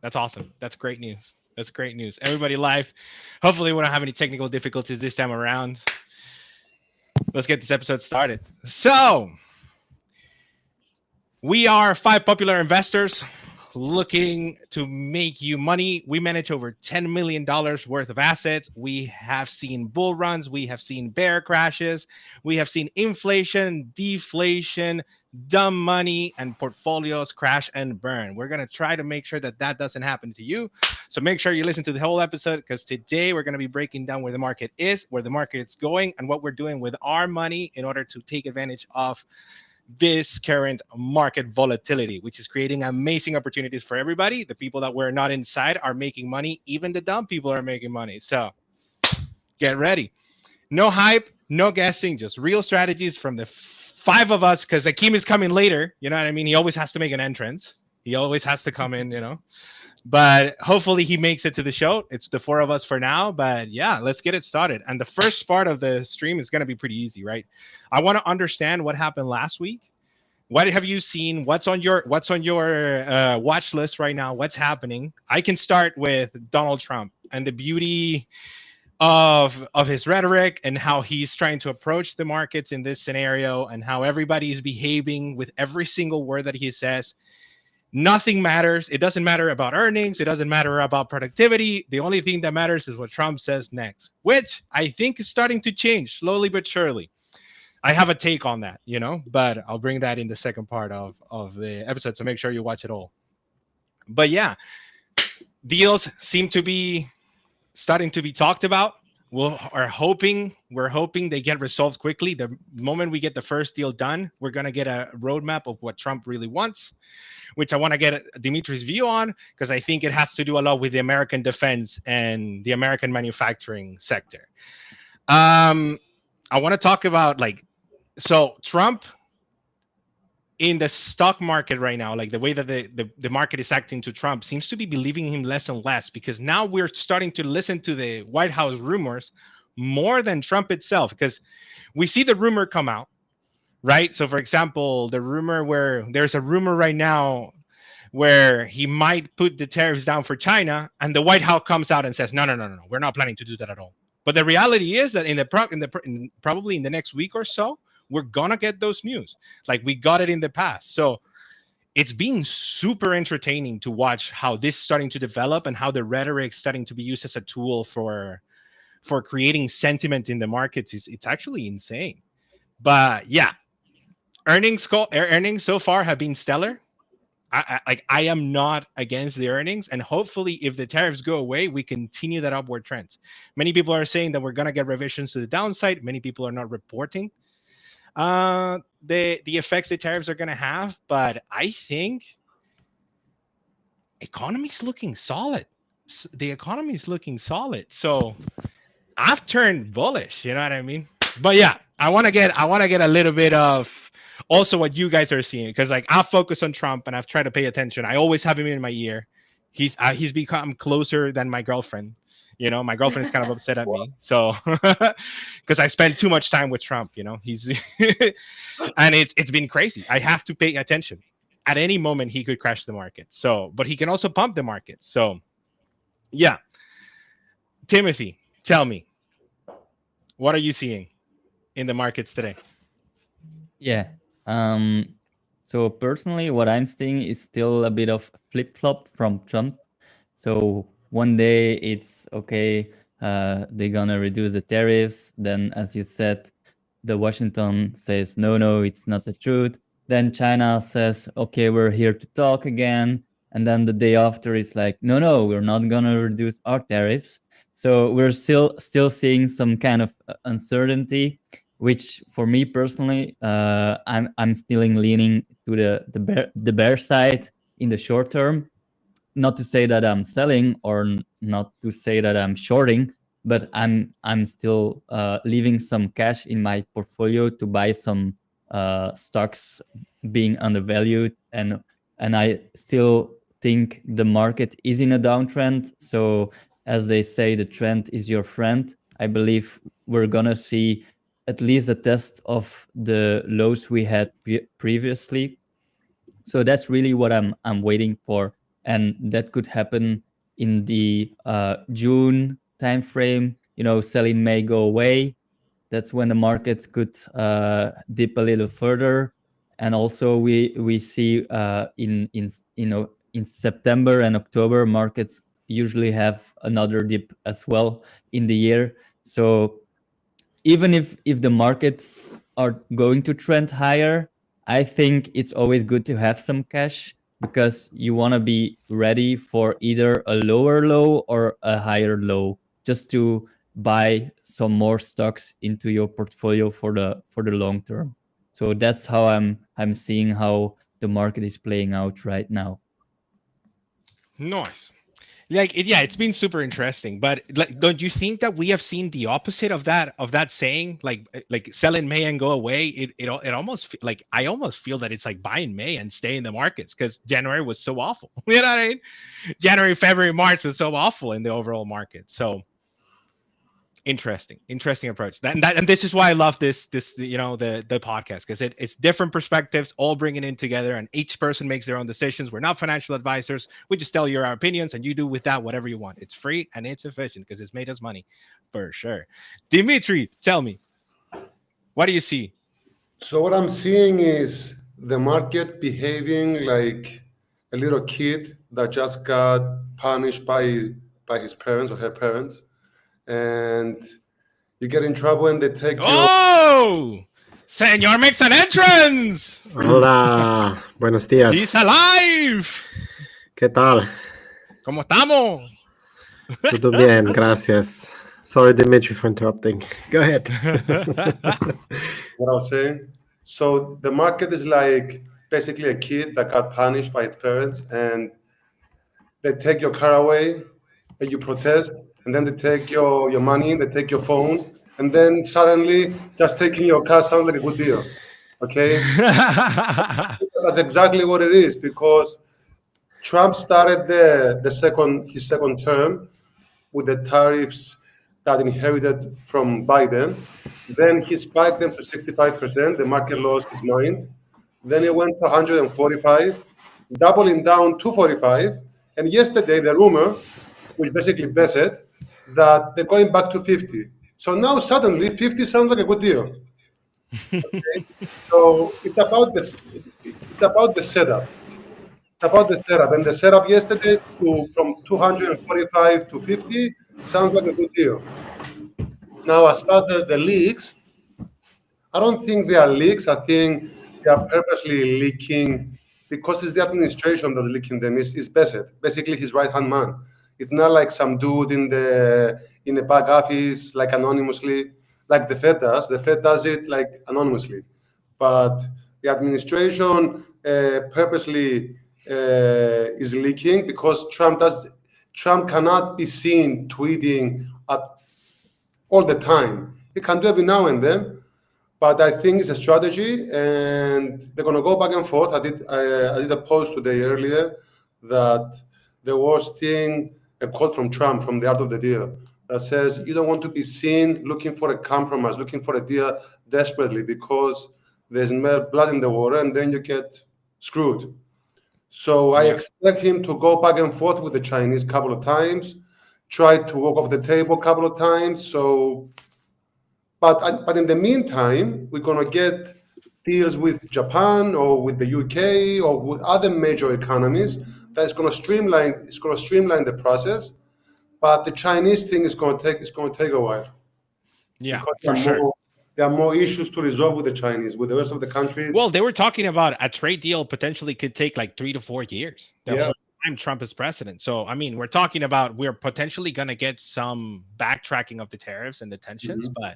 That's awesome. That's great news. That's great news. Everybody live. Hopefully, we don't have any technical difficulties this time around. Let's get this episode started. So, we are five popular investors looking to make you money. We manage over $10 million worth of assets. We have seen bull runs, we have seen bear crashes, we have seen inflation, deflation, dumb money, and portfolios crash and burn. We're going to try to make sure that that doesn't happen to you. So make sure you listen to the whole episode because today we're going to be breaking down where the market is, where the market is going, and what we're doing with our money in order to take advantage of this current market volatility, which is creating amazing opportunities for everybody. The people that were not inside are making money. Even the dumb people are making money. So get ready. No hype, no guessing, just real strategies from the five of us because Akeem is coming later. You know what I mean? He always has to make an entrance. He always has to come in. But hopefully he makes it to the show. It's the four of us for now, but yeah, let's get it started. And the first part of the stream is going to be pretty easy, right? I want to understand what happened last week. What have you seen? What's on your watch list right now? What's happening? I can start with Donald Trump and the beauty of his rhetoric and how he's trying to approach the markets in this scenario and how everybody is behaving with every single word that he says. Nothing matters. It doesn't matter about earnings. It doesn't matter about productivity. The only thing that matters is what Trump says next, which I think is starting to change slowly but surely. I have a take on that, but I'll bring that in the second part of the episode. So make sure you watch it all. But yeah, deals seem to be starting to be talked about. We're hoping they get resolved quickly. The moment we get the first deal done, we're gonna get a roadmap of what Trump really wants, which I want to get Dimitri's view on because I think it has to do a lot with the American defense and the American manufacturing sector. I want to talk about so Trump in the stock market right now, like the way that the market is acting to Trump seems to be believing him less and less because now we're starting to listen to the White House rumors more than Trump itself because we see the rumor come out, right? So for example, there's a rumor right now where he might put the tariffs down for China and the White House comes out and says, no, we're not planning to do that at all. But the reality is that probably in the next week or so, we're gonna get those news like we got it in the past. So it's being super entertaining to watch how this is starting to develop and how the rhetoric is starting to be used as a tool for creating sentiment in the markets. It's actually insane. But yeah, earnings so far have been stellar. I am not against the earnings, and hopefully, if the tariffs go away, we continue that upward trend. Many people are saying that we're gonna get revisions to the downside. Many people are not reporting the effects the tariffs are gonna have, but I think economy's looking solid. The economy is looking solid, so I've turned bullish. You know what I mean? But yeah, I want to get a little bit of also what you guys are seeing because I focus on Trump and I've tried to pay attention. I always have him in my ear. He's become closer than my girlfriend. My girlfriend is kind of upset at me, so because I spend too much time with Trump. He's and it's been crazy. I have to pay attention. At any moment, he could crash the market. So, but he can also pump the market. So, yeah, Timothy, tell me, what are you seeing in the markets today? Yeah. Um, so personally, what I'm seeing is still a bit of flip-flop from Trump. So one day it's okay, they're gonna reduce the tariffs. Then, as you said, the Washington says no, it's not the truth. Then China says, okay, we're here to talk again. And then the day after, it's like, no, we're not gonna reduce our tariffs. So we're still seeing some kind of uncertainty, which for me personally, I'm still leaning to the bear side in the short term. Not to say that I'm selling or not to say that I'm shorting, but I'm still leaving some cash in my portfolio to buy some stocks being undervalued, and I still think the market is in a downtrend. So as they say, the trend is your friend. I believe we're gonna see at least a test of the lows we had previously. So that's really what I'm waiting for. and that could happen in the June timeframe. Selling may go away. That's when the markets could dip a little further. And also we see in September and October, markets usually have another dip as well in the year. So even if the markets are going to trend higher, I think it's always good to have some cash, because you want to be ready for either a lower low or a higher low, just to buy some more stocks into your portfolio for the long term. So that's how I'm seeing how the market is playing out right now. Nice. Yeah, it's been super interesting. But like, don't you think that we have seen the opposite of that saying? Like sell in May and go away. It almost like I almost feel that it's like buy in May and stay in the markets, because January was so awful. You know what I mean? January, February, March was so awful in the overall market. So interesting approach. And this is why I love this the podcast, because it's different perspectives all bringing in together, and each person makes their own decisions. We're not financial advisors. We just tell you our opinions, and you do with that whatever you want. It's free and it's efficient because it's made us money for sure. Dimitri, tell me, what do you see? So what I'm seeing is the market behaving like a little kid that just got punished by his parents or her parents, and you get in trouble and they take your. Oh, Senor makes an entrance. Hola, buenos días. He's alive. ¿Qué tal? ¿Cómo estamos? Todo bien, gracias. Sorry, Dimitri, for interrupting. Go ahead. What I was saying. So the market is like basically a kid that got punished by its parents, and they take your car away, and you protest, and then they take your money, they take your phone, and then suddenly just taking your car sounds like a good deal. Okay? That's exactly what it is, because Trump started his second term with the tariffs that inherited from Biden. Then he spiked them to 65%. The market lost his mind. Then it went to 145, doubling down to 45. And yesterday, the rumor, which basically bets it, that they're going back to 50. So now suddenly 50 sounds like a good deal. Okay? So it's about this. It's about the setup. It's about the setup. And the setup yesterday from 245 to 50 sounds like a good deal. Now, as far as the leaks, I don't think they are leaks. I think they are purposely leaking because it's the administration that's leaking them. It's Bassett, basically his right-hand man. It's not like some dude in the back office, like anonymously, like the Fed does. The Fed does it like anonymously, but the administration purposely is leaking because Trump cannot be seen tweeting all the time. He can do every now and then, but I think it's a strategy, and they're going to go back and forth. I did a post today earlier that the worst thing, a quote from Trump from The Art of the Deal, that says you don't want to be seen looking for a compromise, looking for a deal desperately, because there's more blood in the water and then you get screwed. So I expect him to go back and forth with the Chinese a couple of times, try to walk off the table a couple of times. So, but in the meantime, we're going to get deals with Japan or with the UK or with other major economies that's going to streamline. It's going to streamline the process. But the Chinese thing is going to take a while. Yeah, for sure. There are more issues to resolve with the Chinese. With the rest of the countries, well, they were talking about a trade deal potentially could take like 3 to 4 years. The whole time Trump is president. So, I mean, we're talking about we're potentially going to get some backtracking of the tariffs and the tensions, but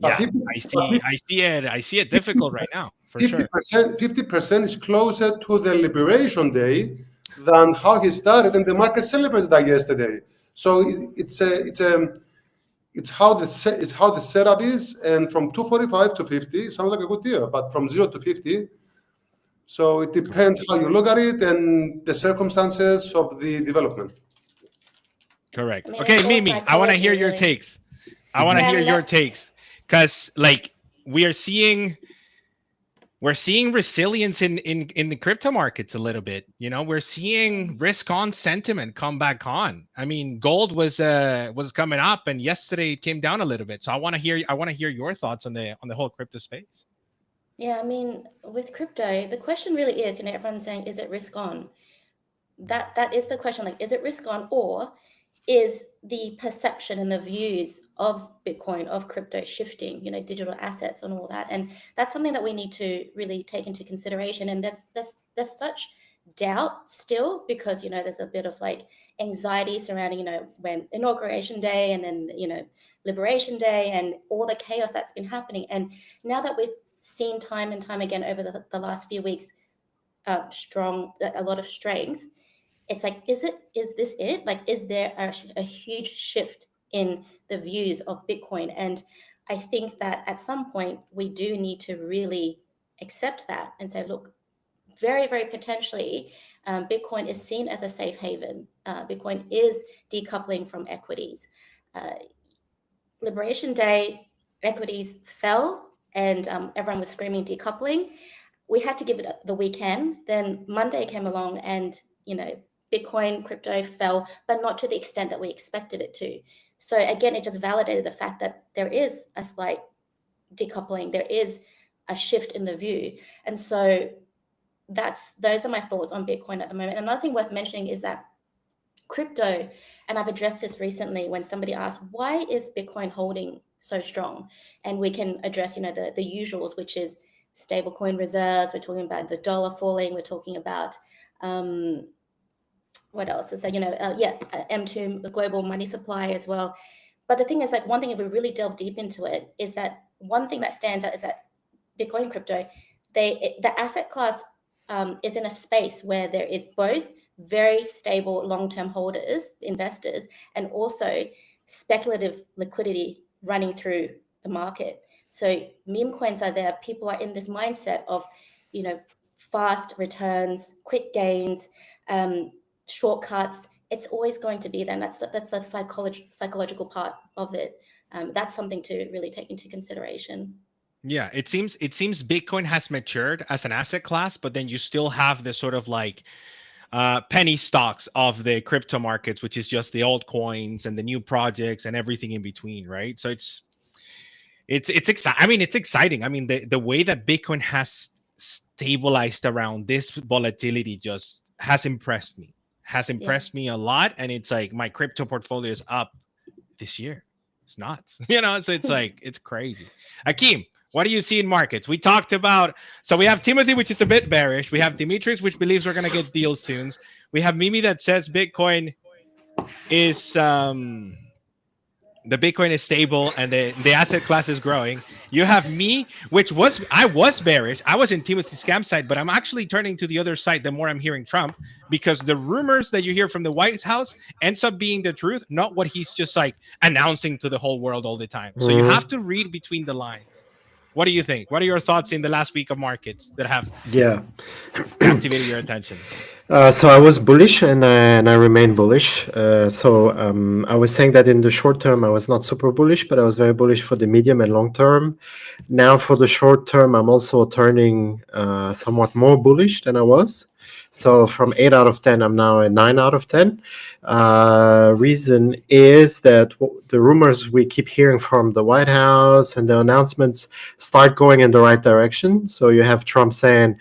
yeah, 50, I see it difficult right now for 50%, sure. 50% is closer to the Liberation Day than how he started, and the market celebrated that yesterday. So it's how the setup is, and from 245 to 50 sounds like a good deal, but from 0 to 50, so it depends how you look at it and the circumstances of the development. Correct. Okay, Mimi, I want to hear your takes. I want to hear your takes, because like we are seeing we're seeing resilience in the crypto markets a little bit. You know, we're seeing risk on sentiment come back on. I mean, gold was coming up, and yesterday it came down a little bit. So I want to hear your thoughts on the whole crypto space. Yeah, I mean, with crypto, the question really is, everyone's saying, is it risk on? That is the question. Like, is it risk on, or is the perception and the views of Bitcoin, of crypto shifting, digital assets and all that? And that's something that we need to really take into consideration. And there's such doubt still, because, there's a bit of like anxiety surrounding, when Inauguration Day and then, Liberation Day and all the chaos that's been happening. And now that we've seen time and time again over the last few weeks, a lot of strength, it's like, is this it? Like, is there a huge shift in the views of Bitcoin? And I think that at some point we do need to really accept that and say, look, very, very potentially, Bitcoin is seen as a safe haven. Bitcoin is decoupling from equities. Liberation Day, equities fell, and everyone was screaming decoupling. We had to give it the weekend. Then Monday came along, and Bitcoin, crypto fell, but not to the extent that we expected it to. So again, it just validated the fact that there is a slight decoupling. There is a shift in the view. And so those are my thoughts on Bitcoin at the moment. Another thing worth mentioning is that crypto, and I've addressed this recently when somebody asked, why is Bitcoin holding so strong? And we can address, the usuals, which is stablecoin reserves. We're talking about the dollar falling. We're talking about what else is there? M2, the global money supply as well. But the thing is, like, one thing, if we really delve deep into it, is that one thing that stands out is that Bitcoin and crypto, the asset class is in a space where there is both very stable long-term holders, investors, and also speculative liquidity running through the market. So meme coins are there. People are in this mindset of, fast returns, quick gains, shortcuts. It's always going to be there. And that's the psychological part of it. That's something to really take into consideration. Yeah, it seems Bitcoin has matured as an asset class, but then you still have the sort of like penny stocks of the crypto markets, which is just the altcoins and the new projects and everything in between, right? So it's exciting. I mean, it's exciting. I mean, the way that Bitcoin has stabilized around this volatility just has impressed me. Me a lot. And it's like my crypto portfolio is up this year. It's nuts, so it's like, it's crazy. Akeem, what do you see in markets? We talked about, so we have Timothy, which is a bit bearish. We have Dimitris, which believes we're going to get deals soon. We have Mimi that says Bitcoin is, the Bitcoin is stable and the asset class is growing. You have me, I was bearish. I was in Timothy's scam side, but I'm actually turning to the other side the more I'm hearing Trump, because the rumors that you hear from the White House ends up being the truth, not what he's just like announcing to the whole world all the time. So you have to read between the lines. What do you think? What are your thoughts in the last week of markets that have captivated your attention? So I was bullish and I remain bullish. I was saying that in the short term, I was not super bullish, but I was very bullish for the medium and long term. Now for the short term, I'm also turning somewhat more bullish than I was. So from 8 out of 10, I'm now a 9 out of 10. Reason is that the rumors we keep hearing from the White House and the announcements start going in the right direction. So you have Trump saying,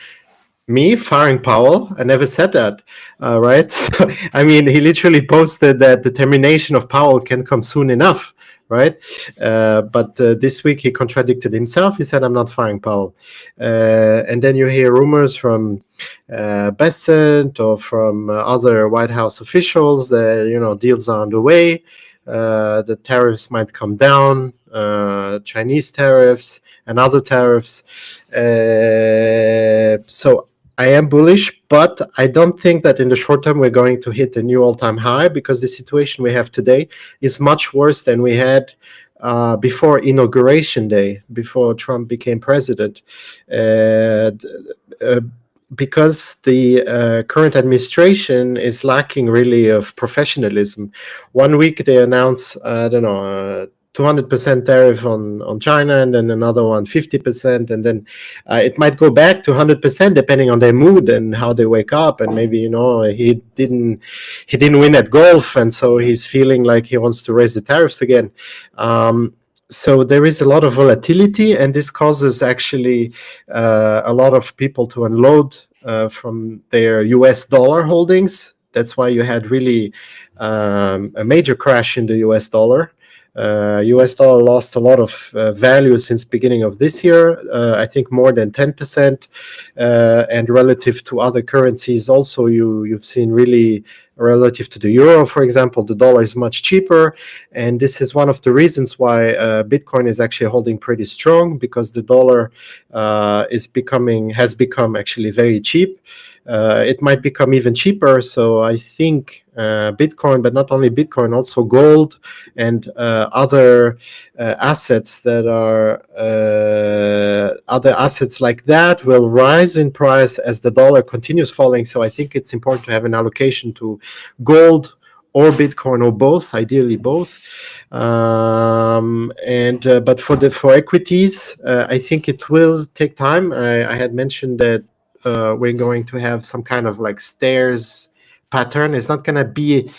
me firing Powell? I never said that, right? So, I mean, he literally posted that the termination of Powell can come soon enough, right? But this week he contradicted himself. He said, I'm not firing Powell. And then you hear rumors from Bessent or from other White House officials that, deals are underway. The tariffs might come down, Chinese tariffs and other tariffs. So I am bullish, but I don't think that in the short term we're going to hit a new all-time high, because the situation we have today is much worse than we had before Inauguration Day, before Trump became president. Because the current administration is lacking really of professionalism. One week they announce, 200% tariff on China, and then another one 50%, and then it might go back to 100% depending on their mood and how they wake up. And maybe he didn't win at golf, and so he's feeling like he wants to raise the tariffs again. So there is a lot of volatility, and this causes actually a lot of people to unload from their US dollar holdings. That's why you had really a major crash in the US dollar. US dollar lost a lot of value since beginning of this year. I think more than 10%, and relative to other currencies also you've seen really relative to the euro, for example, the dollar is much cheaper, and this is one of the reasons why Bitcoin is actually holding pretty strong, because the dollar has become actually very cheap. It might become even cheaper. So I think Bitcoin, but not only Bitcoin, also gold and other assets that are other assets like that will rise in price as the dollar continues falling. So I think it's important to have an allocation to gold or Bitcoin or both, ideally both. But for equities, I think it will take time. I had mentioned that we're going to have some kind of like stairs pattern. It's not going to be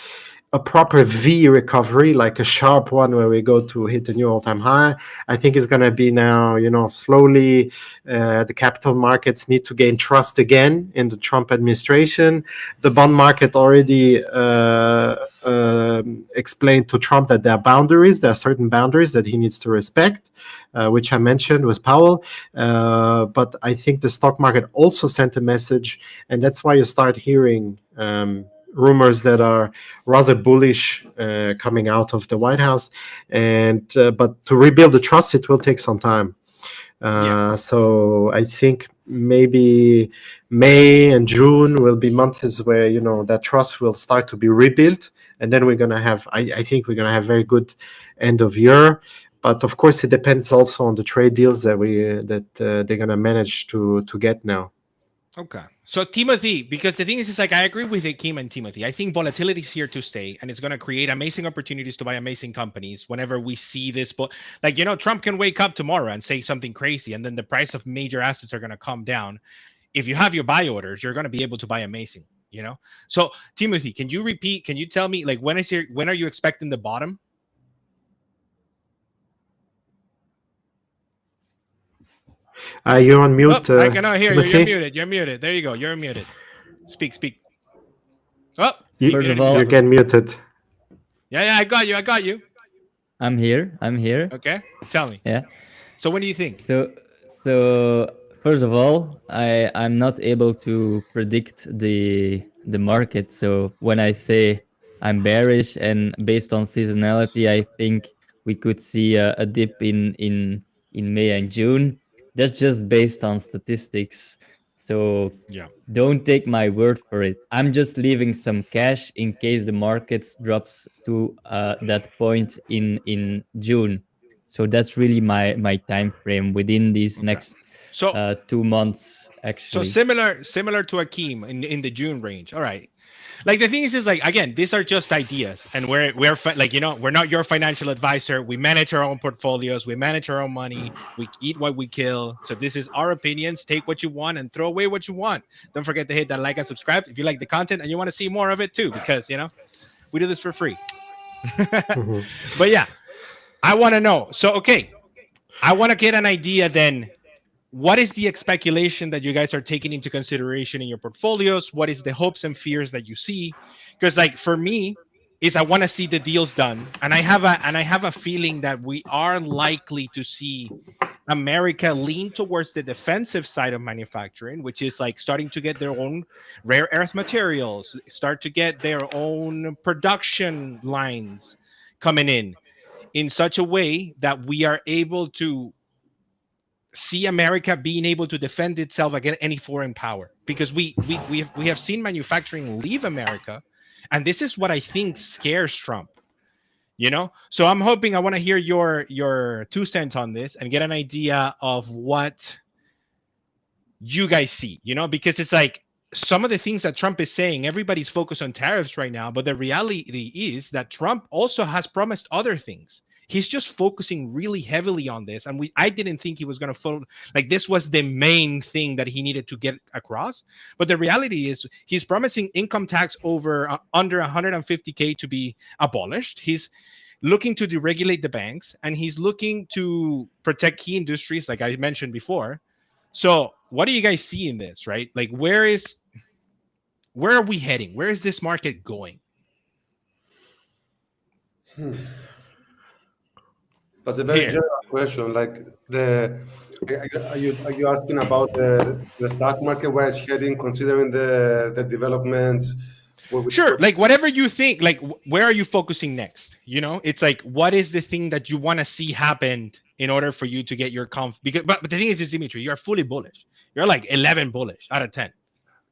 a proper V recovery, like a sharp one where we go to hit a new all-time high. I think it's going to be now, slowly the capital markets need to gain trust again in the Trump administration. The bond market already explained to Trump that there are certain boundaries that he needs to respect. Which I mentioned with Powell, but I think the stock market also sent a message, and that's why you start hearing rumors that are rather bullish coming out of the White House. But to rebuild the trust, it will take some time. So I think maybe May and June will be months where that trust will start to be rebuilt, and then we're gonna have. I think we're gonna have very good end of year. But of course, it depends also on the trade deals that they're gonna manage to get now. Okay, so Timothy, because the thing is like I agree with Kim and Timothy. I think volatility is here to stay, and it's going to create amazing opportunities to buy amazing companies. Whenever we see this, but Trump can wake up tomorrow and say something crazy, and then the price of major assets are going to come down. If you have your buy orders, you're going to be able to buy amazing. So Timothy, can you repeat? Can you tell me when are you expecting the bottom? You're on mute. I cannot hear Timothy. you. You're muted. There you go. You're muted. Speak. Oh, First of all, you're getting muted. Yeah, I got you. I'm here. Okay, tell me. Yeah. So what do you think? So first of all, I'm not able to predict the market. So when I say I'm bearish and based on seasonality, I think we could see a dip in May and June. That's just based on statistics. So don't take my word for it. I'm just leaving some cash in case the markets drops to that point in June. So that's really my time frame within these next 2 months, actually. So similar to Akeem in the June range. All right. The thing is again, these are just ideas, and we're not your financial advisor. We manage our own portfolios, we manage our own money, we eat what we kill. So this is our opinions. Take what you want and throw away what you want. Don't forget to hit that like and subscribe if you like the content and you want to see more of it too, because we do this for free. But yeah, I want to know. So okay, I want to get an idea then. What is the speculation that you guys are taking into consideration in your portfolios? What is the hopes and fears that you see? Because for me, I want to see the deals done, and I have a feeling that we are likely to see America lean towards the defensive side of manufacturing, which is starting to get their own rare earth materials, start to get their own production lines coming in such a way that we are able to see America being able to defend itself against any foreign power, because we have seen manufacturing leave America, and this is what I think scares Trump. So I'm hoping, I want to hear your 2 cents on this and get an idea of what you guys see. Because it's some of the things that Trump is saying, everybody's focused on tariffs right now, but the reality is that Trump also has promised other things. He's just focusing really heavily on this, and I didn't think he was going to like this was the main thing that he needed to get across. But the reality is, he's promising income tax over under 150K to be abolished. He's looking to deregulate the banks, and he's looking to protect key industries, like I mentioned before. So, what do you guys see in this, right? Like, where are we heading? Where is this market going? That's a very general question. Like, are you asking about the stock market, where it's heading, considering the developments? Sure, like whatever you think. Like, where are you focusing next? You know, it's like, what is the thing that you want to see happen in order for you to get your but the thing is, Dimitri, you're fully bullish. You're like 11 bullish out of 10.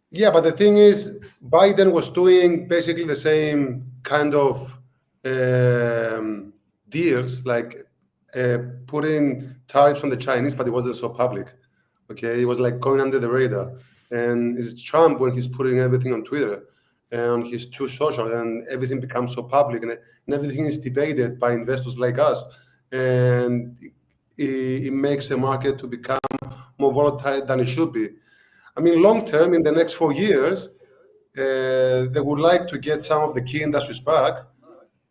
Yeah, but the thing is, Biden was doing basically the same kind of deals, like putting tariffs on the Chinese, but it wasn't so public. Okay, it was like going under the radar. And it's Trump when he's putting everything on Twitter, and he's too social, and everything becomes so public, and everything is debated by investors like us, and it makes the market to become more volatile than it should be. I mean, long term, in the next 4 years, they would like to get some of the key industries back,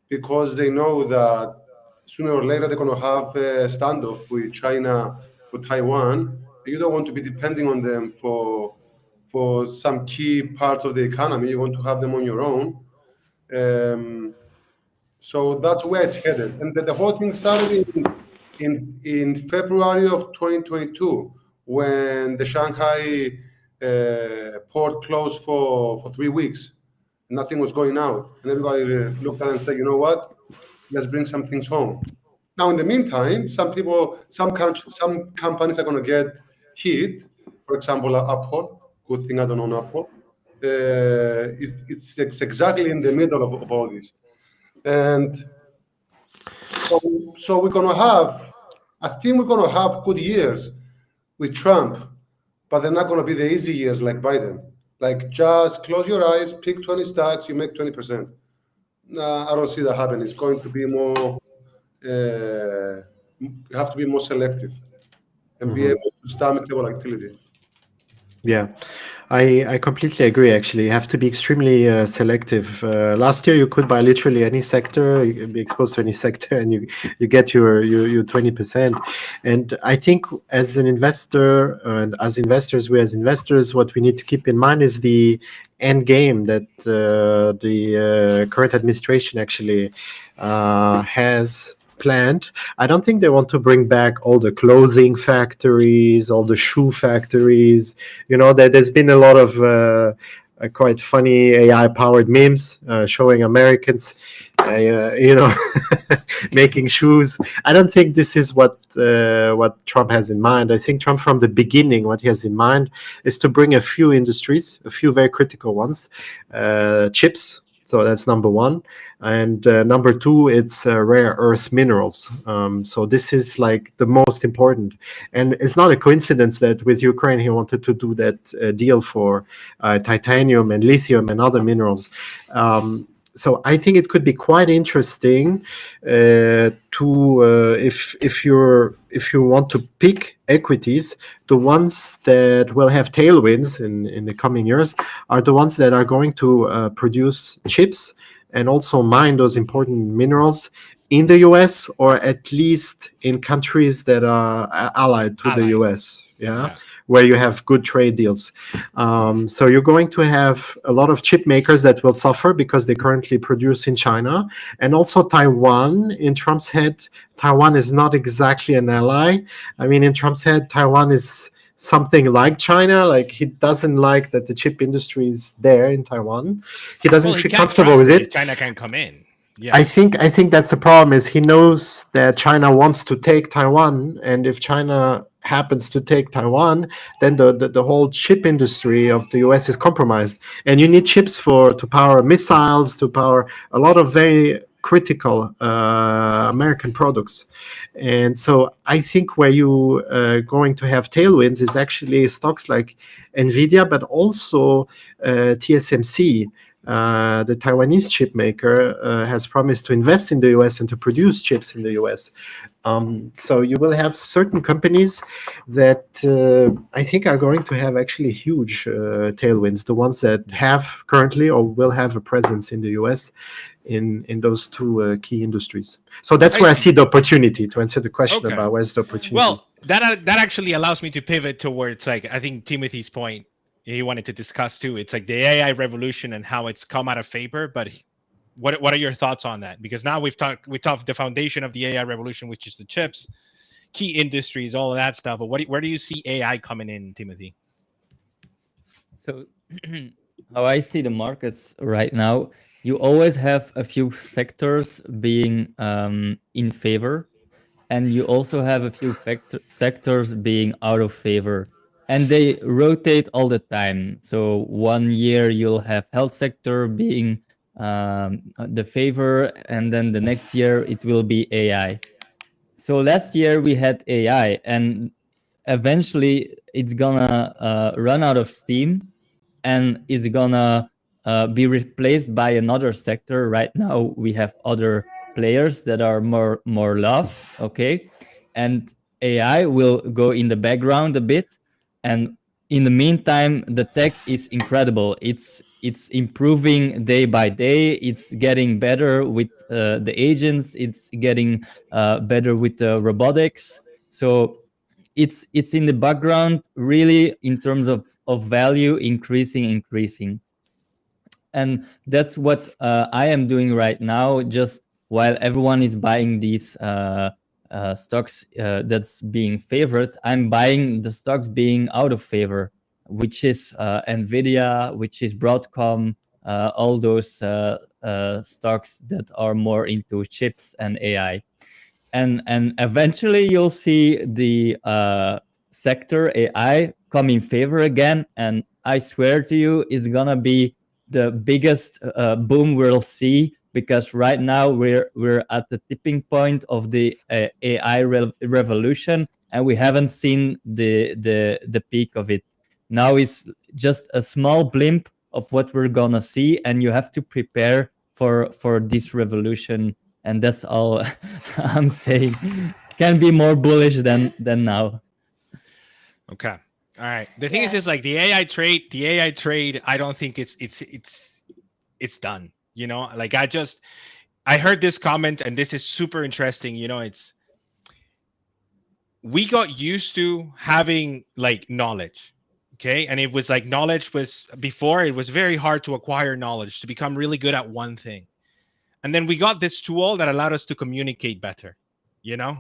because they know that sooner or later they're going to have a standoff with China, with Taiwan. You don't want to be depending on them for some key parts of the economy. You want to have them on your own. So that's where it's headed. And the whole thing started in February of 2022, when the Shanghai port closed for 3 weeks. Nothing was going out. And everybody looked at it and said, you know what? Let's bring some things home. Now, in the meantime, some companies are going to get hit. For example, Apple. Good thing I don't own Apple. It's exactly in the middle of all this. And so we're going to have, I think we're going to have good years with Trump, but they're not going to be the easy years like Biden. Like, just close your eyes, pick 20 stocks, you make 20%. Nah, I don't see that happening. It's going to be more, you have to be more selective and be able to stomach the volatility. Yeah, I completely agree. Actually, you have to be extremely selective. Last year, you could buy literally any sector, you can be exposed to any sector, and you get your 20%. And I think as an investor, and as investors, what we need to keep in mind is the end game that the current administration actually has planned. I don't think they want to bring back all the clothing factories, all the shoe factories. You know, there's been a lot of quite funny AI-powered memes showing Americans, making shoes. I don't think this is what Trump has in mind. I think Trump, from the beginning, what he has in mind is to bring a few industries, a few very critical ones, chips. So that's number one. And number two, it's rare earth minerals. So this is like the most important. And it's not a coincidence that with Ukraine, he wanted to do that deal for titanium and lithium and other minerals. So I think it could be quite interesting if you want to pick equities, the ones that will have tailwinds in the coming years are the ones that are going to produce chips and also mine those important minerals in the US, or at least in countries that are allied to the US. Yeah. Where you have good trade deals. So you're going to have a lot of chip makers that will suffer because they currently produce in China. And also Taiwan. In Trump's head, Taiwan is not exactly an ally. I mean, in Trump's head, Taiwan is something like China. Like, he doesn't like that the chip industry is there in Taiwan. He doesn't feel comfortable with it. China can come in. Yeah. I think that's the problem, is he knows that China wants to take Taiwan, and if China happens to take Taiwan, then the whole chip industry of the US is compromised. And you need chips to power missiles, to power a lot of very critical American products. And so I think where you going to have tailwinds is actually stocks like Nvidia, but also TSMC. the Taiwanese chip maker has promised to invest in the US and to produce chips in the US. So you will have certain companies that I think are going to have actually huge tailwinds, the ones that have currently or will have a presence in the US in those two key industries. So that's where I see the opportunity, to answer the question Okay. about where's the opportunity. Well, that actually allows me to pivot towards, like, I think Timothy's point he wanted to discuss too. It's like the AI revolution and how it's come out of favor. But what are your thoughts on that? Because now we talked the foundation of the AI revolution, which is the chips, key industries, all of that stuff. But where do you see AI coming in, Timothy? So how I see the markets right now, you always have a few sectors being in favor, and you also have a few sectors being out of favor, and they rotate all the time. So one year you'll have health sector being the favor, and then the next year it will be AI. So last year we had AI, and eventually it's gonna run out of steam, and it's gonna be replaced by another sector. Right now we have other players that are more loved, okay, and AI will go in the background a bit, and in the meantime the tech is incredible. It's improving day by day. It's getting better with the agents. It's getting better with the robotics. So it's in the background, really, in terms of value, increasing. And that's what I am doing right now, just while everyone is buying these stocks that's being favored. I'm buying the stocks being out of favor, which is Nvidia, which is Broadcom, all those stocks that are more into chips and AI. And eventually you'll see the sector AI come in favor again, and I swear to you, it's gonna be the biggest boom we'll see, because right now we're at the tipping point of the AI revolution, and we haven't seen the peak of it. Now is just a small blimp of what we're gonna see, and you have to prepare for this revolution. And that's all I'm saying. Can be more bullish than now. Okay. All right. The thing is, like the AI trade, I don't think it's done. You know, like I heard this comment, and this is super interesting. You know, we got used to having like knowledge. Okay. And it was like knowledge was before, it was very hard to acquire knowledge, to become really good at one thing. And then we got this tool that allowed us to communicate better, you know?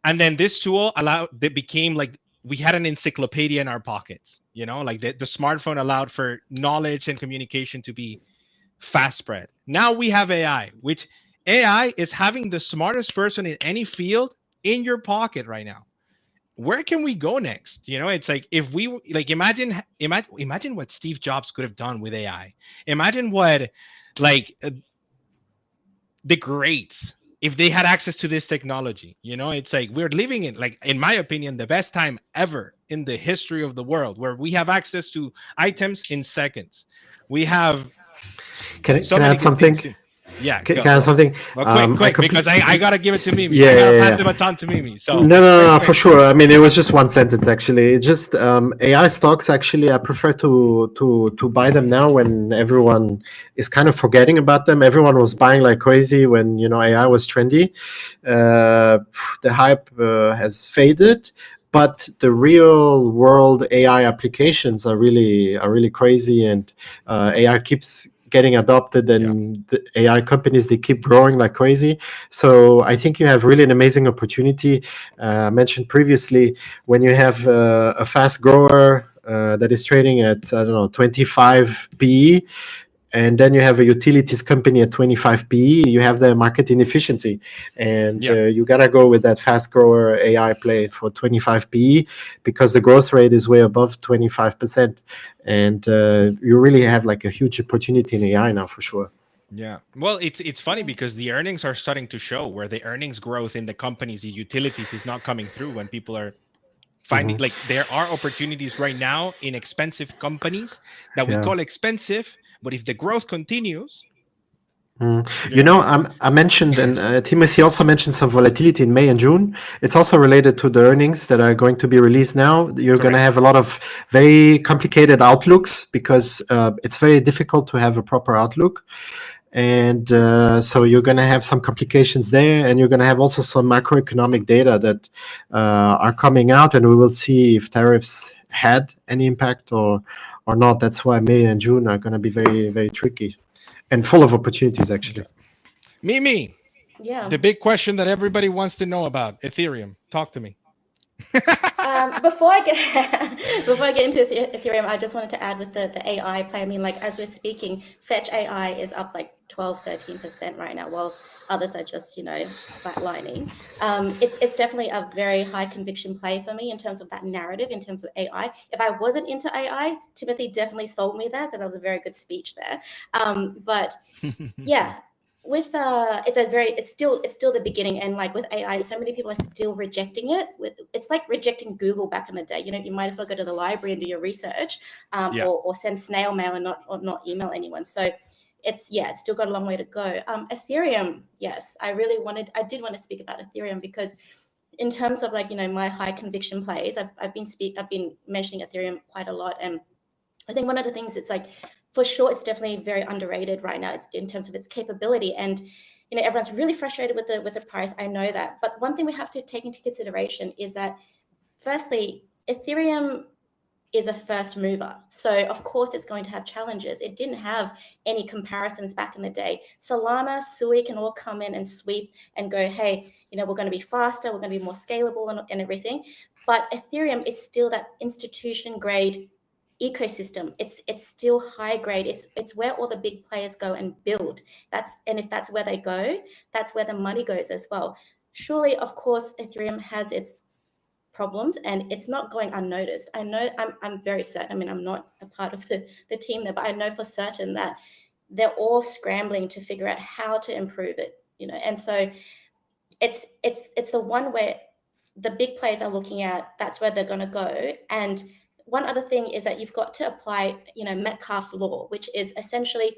And then this tool became like, we had an encyclopedia in our pockets, you know, like the smartphone allowed for knowledge and communication to be fast spread. Now we have AI, which AI is having the smartest person in any field in your pocket right now. Where can we go next? You know, it's like, if we like, imagine what Steve Jobs could have done with AI. Imagine what like the greats, if they had access to this technology. You know, it's like we're living in, like, in my opinion, the best time ever in the history of the world, where we have access to items in seconds. We have can I add something? Yeah, can I add something? Quick, because I gotta give it to Mimi. Yeah, I gotta pass the baton to Mimi. So no, for sure. I mean, it was just one sentence actually. It's just AI stocks. Actually, I prefer to buy them now when everyone is kind of forgetting about them. Everyone was buying like crazy when, you know, AI was trendy. The hype has faded, but the real world AI applications are really crazy, and AI keeps getting adopted, and the AI companies, they keep growing like crazy. So I think you have really an amazing opportunity. I mentioned previously, when you have a fast grower that is trading at, I don't know, 25 PE, and then you have a utilities company at 25 PE, you have the market inefficiency, and you gotta go with that fast grower AI play for 25 PE, because the growth rate is way above 25%, and you really have like a huge opportunity in AI now for sure. Yeah, well, it's funny because the earnings are starting to show where the earnings growth in the companies, the utilities, is not coming through when people are finding like there are opportunities right now in expensive companies that we call expensive, But if the growth continues, You know, I mentioned, and Timothy also mentioned some volatility in May and June. It's also related to the earnings that are going to be released now. You're going to have a lot of very complicated outlooks because it's very difficult to have a proper outlook. And so you're going to have some complications there, and you're going to have also some macroeconomic data that are coming out, and we will see if tariffs had any impact or not. That's why May and June are going to be very, very tricky. And full of opportunities, actually. Mimi, Yeah. the big question that everybody wants to know about Ethereum. Talk to me. Before I get into Ethereum, I just wanted to add with the AI play. I mean, like as we're speaking, Fetch AI is up like 12-13% right now, while others are just, flatlining. It's definitely a very high conviction play for me in terms of that narrative, in terms of AI. If I wasn't into AI, Timothy definitely sold me there because that was a very good speech there. But yeah. With it's still the beginning, and like with AI, so many people are still rejecting it. It's like rejecting Google back in the day. You might as well go to the library and do your research, or send snail mail and not email anyone. So it's still got a long way to go. Ethereum, yes, I did want to speak about Ethereum because in terms of like my high conviction plays, I've been mentioning Ethereum quite a lot, and I think one of the things it's like, for sure, it's definitely very underrated right now. It's in terms of its capability, and everyone's really frustrated with the price. I know that, but one thing we have to take into consideration is that, firstly, Ethereum is a first mover, so of course it's going to have challenges. It didn't have any comparisons back in the day. Solana, Sui can all come in and sweep and go, hey, we're going to be faster, we're going to be more scalable and everything. But Ethereum is still that institution grade ecosystem. It's still high grade. It's where all the big players go and build. And if that's where they go, that's where the money goes as well. Surely, of course, Ethereum has its problems and it's not going unnoticed. I know, I'm very certain. I mean, I'm not a part of the team there, but I know for certain that they're all scrambling to figure out how to improve it. And so it's the one where the big players are looking at. That's where they're going to go. And one other thing is that you've got to apply, Metcalfe's law, which is essentially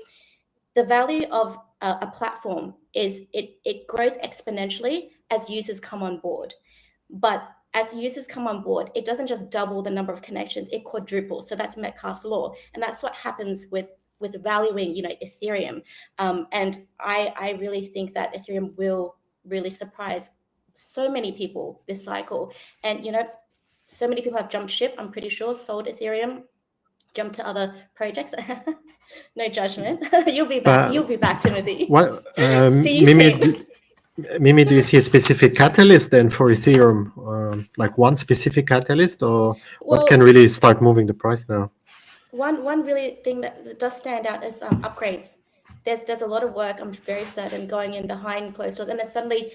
the value of a platform is it grows exponentially as users come on board. But as users come on board, it doesn't just double the number of connections, it quadruples. So that's Metcalfe's law. And that's what happens with valuing, Ethereum. And I really think that Ethereum will really surprise so many people this cycle. And, so many people have jumped ship, I'm pretty sure, sold Ethereum, jumped to other projects. No judgment. You'll be back, Timothy. What, See you soon. Mimi, do you see a specific catalyst then for Ethereum? Like one specific catalyst, or what can really start moving the price now? One really thing that does stand out is upgrades. There's a lot of work, I'm very certain, going in behind closed doors, and then suddenly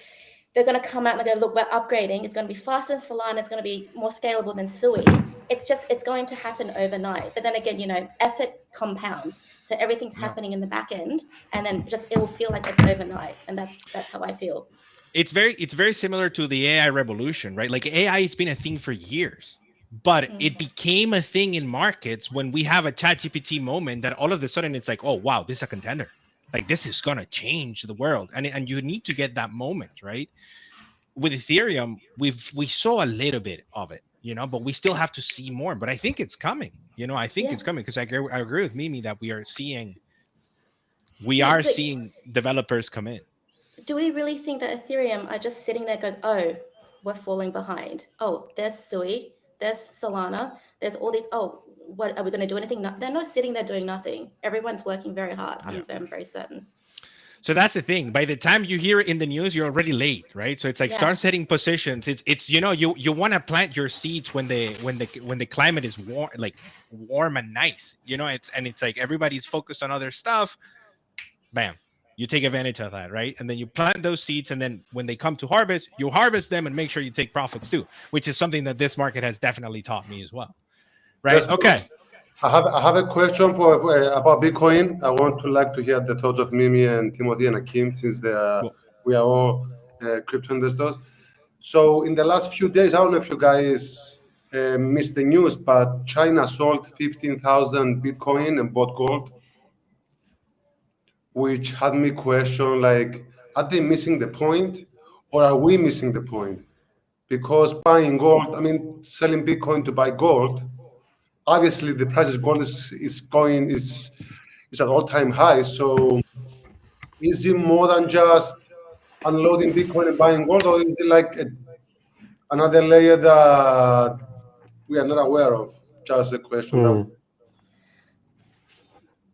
they're going to come out and go, look, we're upgrading. It's going to be faster than Solana. It's going to be more scalable than Sui. It's going to happen overnight. But then again, effort compounds. So everything's happening in the back end, and then it will feel like it's overnight. And that's how I feel. It's very similar to the AI revolution, right? Like AI has been a thing for years, but it became a thing in markets when we have a ChatGPT moment that all of a sudden it's like, oh, wow, this is a contender. Like this is going to change the world. And you need to get that moment, right? With Ethereum, we saw a little bit of it, but we still have to see more. But I think it's coming, I think it's coming, because I agree with Mimi that we are seeing developers come in. Do we really think that Ethereum are just sitting there going, oh, we're falling behind? Oh, there's Sui, there's Solana, there's all these, oh, what are we going to do anything? No, they're not sitting there doing nothing. Everyone's working very hard. I'm very certain. So that's the thing. By the time you hear it in the news, you're already late, right? So it's like start setting positions. It's you want to plant your seeds when the climate is warm and nice. It's like everybody's focused on other stuff. Bam, you take advantage of that, right? And then you plant those seeds, and then when they come to harvest, you harvest them and make sure you take profits too, which is something that this market has definitely taught me as well. Right. Yes, okay. I have a question about Bitcoin. I want to hear the thoughts of Mimi and Timothy and Akim, since we are all crypto investors. So in the last few days, I don't know if you guys missed the news, but China sold 15,000 Bitcoin and bought gold. which had me question, like, are they missing the point, or are we missing the point? Because buying gold, I mean, selling Bitcoin to buy gold, obviously the price of gold is at all-time high. So is it more than just unloading Bitcoin and buying gold, or is it like another layer that we are not aware of? Just a question.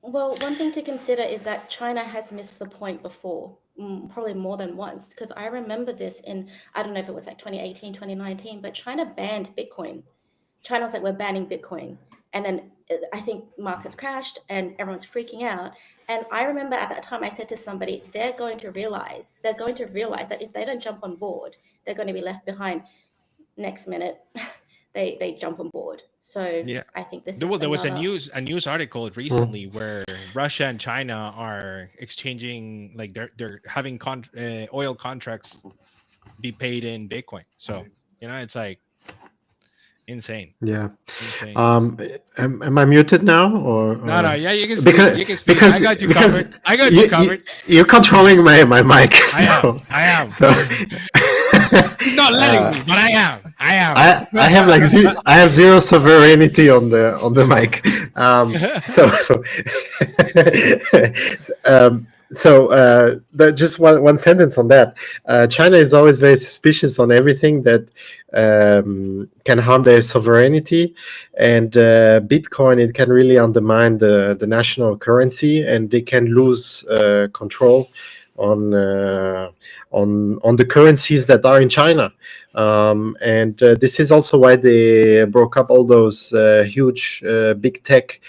Well, one thing to consider is that China has missed the point before, probably more than once, because I remember this in, I don't know if it was like 2018, 2019, but China banned Bitcoin. China was like, we're banning Bitcoin. And then I think markets crashed and everyone's freaking out. And I remember at that time I said to somebody, they're going to realize that if they don't jump on board, they're going to be left behind. Next minute, they jump on board. So Yeah. I think this There is was a another- news article recently where Russia and China are exchanging, like they're having oil contracts be paid in Bitcoin. So it's like insane. Yeah. Insane. Am I muted now or? No, yeah, you can speak. You can speak. Because I got you because covered. I got you covered. You're controlling my mic. I am. So He's not letting me, but I am. I have like I have zero sovereignty on the mic. Just one sentence on that. China is always very suspicious on everything that can harm their sovereignty, and Bitcoin, it can really undermine the national currency, and they can lose control on the currencies that are in China. And this is also why they broke up all those huge big tech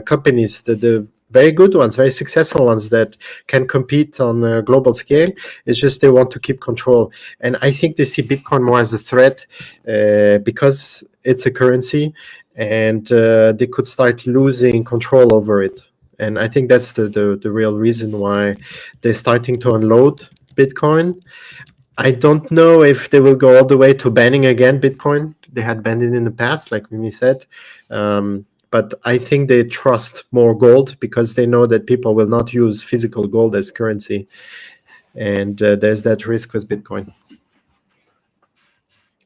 companies, the very good ones, very successful ones that can compete on a global scale. It's just they want to keep control. And I think they see Bitcoin more as a threat because it's a currency, and they could start losing control over it. And I think that's the real reason why they're starting to unload Bitcoin. I don't know if they will go all the way to banning again Bitcoin. They had banned it in the past, like Mimi said. But I think they trust more gold because they know that people will not use physical gold as currency. And there's that risk with Bitcoin.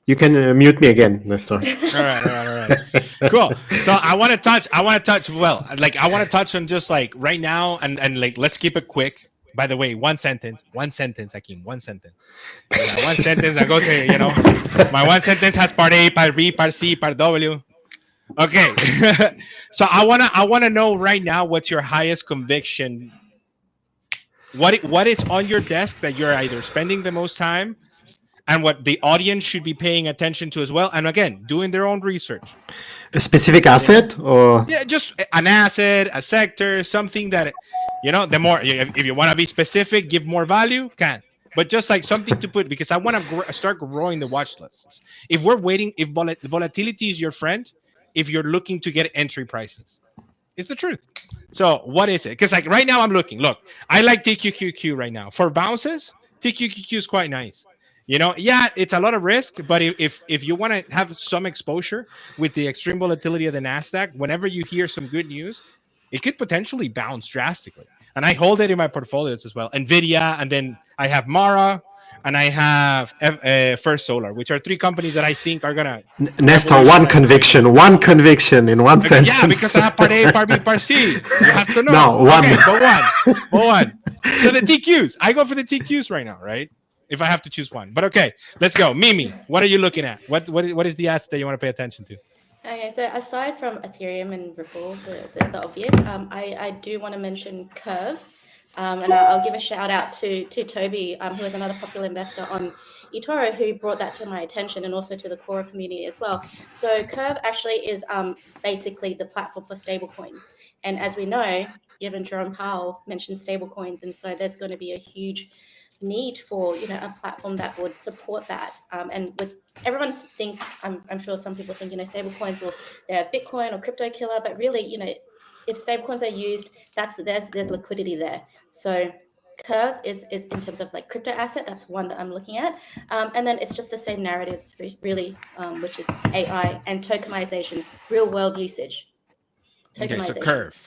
You can mute me again, Nestor. All right. Cool. So I want to touch on just like right now and like, let's keep it quick. By the way, one sentence, Akeem, one sentence. Yeah, one sentence, I go to, my one sentence has part A, part B, part C, part W. Okay. So I wanna know right now, what's your highest conviction? What is on your desk that you're either spending the most time, and what the audience should be paying attention to as well, and again, doing their own research. A specific asset, or just an asset, a sector, something that the more, if you want to be specific, give more value, but just like something to put, because I want to start growing the watch lists. If we're waiting, if volatility is your friend, if you're looking to get entry prices, it's the truth. So what is it? Because like right now I'm looking. Look, I like TQQQ right now for bounces. TQQQ is quite nice. Yeah, it's a lot of risk, but if you want to have some exposure with the extreme volatility of the Nasdaq, whenever you hear some good news, it could potentially bounce drastically. And I hold it in my portfolios as well. NVIDIA, and then I have Mara, and I have First Solar, which are three companies that I think are gonna. Nestor, one conviction in one sentence. Yeah, because I have part A, part B, part C. You have to know. No, one. Okay, but one. So the TQs, I go for the TQs right now, right? If I have to choose one. But okay, let's go. Mimi, what are you looking at? What is the asset that you want to pay attention to? Okay, so aside from Ethereum and Ripple, the obvious, I do want to mention Curve. And I'll give a shout out to Toby, who is another popular investor on eToro, who brought that to my attention, and also to the Quora community as well. So Curve actually is basically the platform for stablecoins. And as we know, given Jerome Powell mentioned stablecoins, and so there's going to be a huge need for a platform that would support that. And with everyone thinks, I'm sure some people think stablecoins they're Bitcoin or crypto killer, but really if stablecoins are used, there's liquidity there. So Curve is in terms of like crypto asset, that's one that I'm looking at. And then it's just the same narratives really, which is AI and tokenization, real world usage. Okay, so Curve.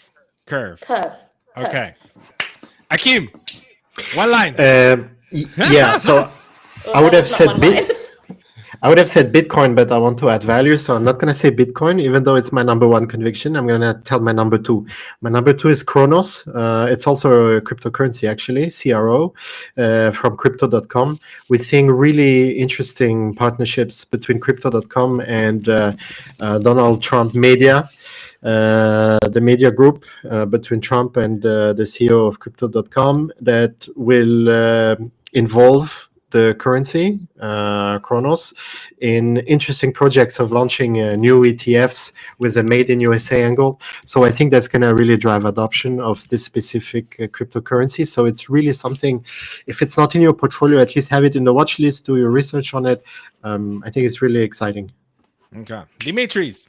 Curve. Okay. Akeem, one line. Yeah, so Well, I would that have was not said one bit. line. I would have said Bitcoin, but I want to add value, so I'm not going to say Bitcoin, even though it's my number one conviction. I'm going to tell my number two. My number two is Kronos. It's also a cryptocurrency, actually, CRO, from Crypto.com. We're seeing really interesting partnerships between Crypto.com and Donald Trump Media. The media group between Trump and the CEO of Crypto.com that will involve the currency, Kronos, in interesting projects of launching new ETFs with a made in USA angle. So I think that's going to really drive adoption of this specific cryptocurrency. So it's really something, if it's not in your portfolio, at least have it in the watch list, do your research on it. I think it's really exciting. Okay, Dimitris.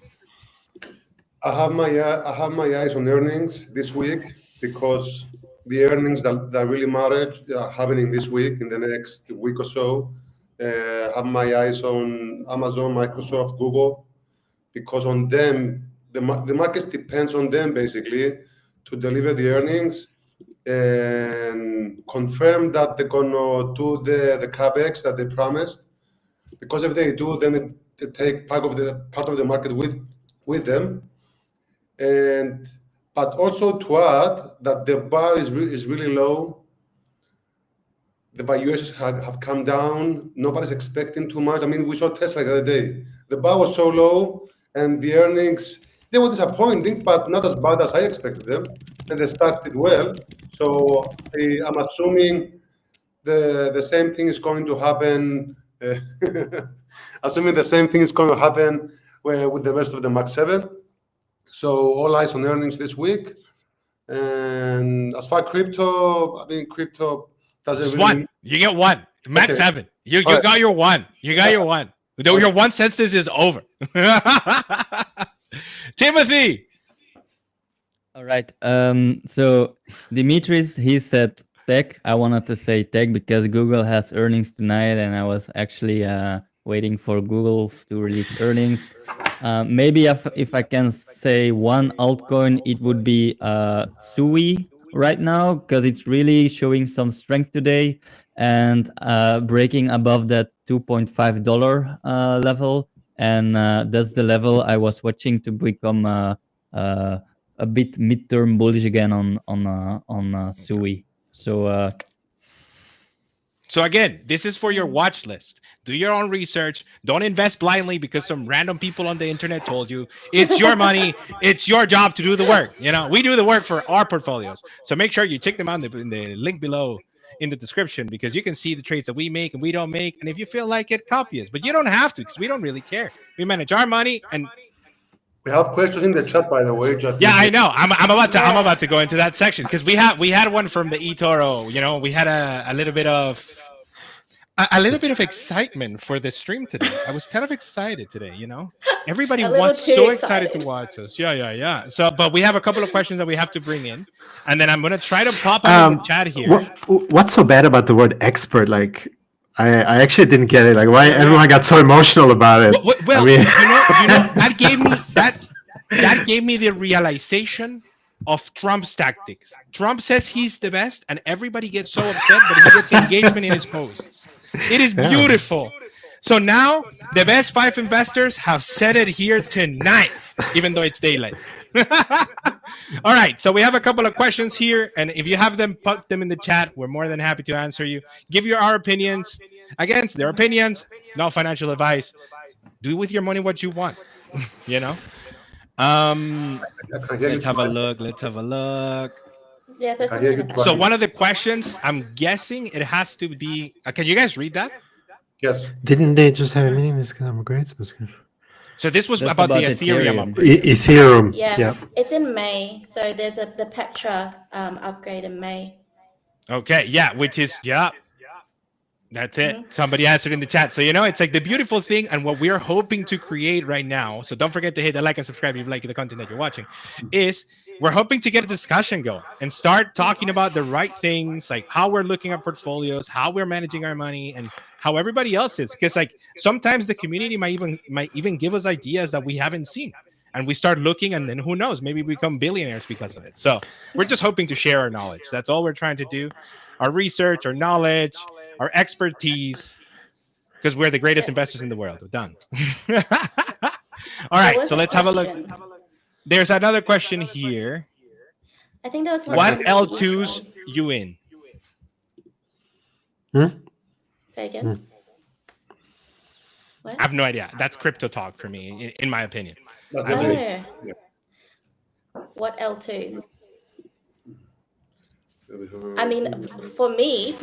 I have my eyes on earnings this week because the earnings that really matter are happening this week in the next week or so. I have my eyes on Amazon, Microsoft, Google, because on them, the market depends on them basically to deliver the earnings and confirm that they're gonna do the capex that they promised. Because if they do, then they take part of the market with them. But also to add that the bar is really low. The valuations have come down. Nobody's expecting too much. I mean, we saw Tesla the other day. The bar was so low, and the earnings, they were disappointing, but not as bad as I expected them. And they started well. So I'm assuming the same thing is going to happen. Assuming the same thing is going to happen with the rest of the Max 7. So all eyes on earnings this week. And as far as crypto, I mean, crypto doesn't Just really... one. You get one. Max Okay. 7. You All right. got your one. You got your one. Though your one census is over. Timothy. All right. So Dimitris, he said tech. I wanted to say tech because Google has earnings tonight, and I was actually waiting for Google to release earnings. Maybe if I can say one altcoin, it would be Sui right now because it's really showing some strength today and breaking above that $2.5 level, and that's the level I was watching to become a bit midterm bullish again on Sui. So So again, this is for your watch list. Do your own research. Don't invest blindly because some random people on the internet told you. It's your money. It's your job to do the work. You know, we do the work for our portfolios. So make sure you check them out in the link below in the description because you can see the trades that we make and we don't make. And if you feel like it, copy us. But you don't have to because we don't really care. We manage our money and We have questions in the chat, by the way. yeah, I know. I'm about to go into that section because we had one from the eToro. You know, we had a little bit of excitement for the stream today. I was kind of excited today. You know, everybody A little wants too so excited to excited. watch us. Yeah. So, but we have a couple of questions that we have to bring in, and then I'm gonna try to pop them in the chat here. What's so bad about the word expert? Like, I actually didn't get it. Like, why everyone got so emotional about it? Well, I mean, you know, that gave me the realization of Trump's tactics. Trump says he's the best, and everybody gets so upset, but he gets engagement in his posts. It is beautiful. So now the best 5 investors have said it here tonight, even though it's daylight. All right, so we have a couple of questions here, and if you have them, put them in the chat. We're more than happy to answer you. Give you our opinions. Against their opinions, no financial advice. Do with your money what you want. You know. Let's have a look. Yeah, there's I hear something you about So twice. one of the questions, I'm guessing it has to be. Can you guys read that? Yes. didn't they just have a meeting? This great. So this was That's about the about Ethereum Ethereum. upgrade. Ethereum. Yeah, it's in May. So there's the Petra upgrade in May. Okay, yeah, which is that's it. Mhm. Somebody answered in the chat. So you know, it's like the beautiful thing, and what we're hoping to create right now. So don't forget to hit the like and subscribe if you like the content that you're watching. Is we're hoping to get a discussion going and start talking about the right things, like how we're looking at portfolios, how we're managing our money, and how everybody else is. Because like sometimes the community might even give us ideas that we haven't seen. and we start looking, and then who knows, maybe we become billionaires because of it. So we're just hoping to share our knowledge. That's all we're trying to do. Our research, our knowledge, our expertise, because we're the greatest investors in the world. We're done. All right, so let's have a look. There's another question here. I think there was one. What on the L2s e-tron. you in? Say again. What? I have no idea. That's crypto talk for me, in my opinion. That's I the believe- thing. Oh. What L2s? Yeah. I mean, for me,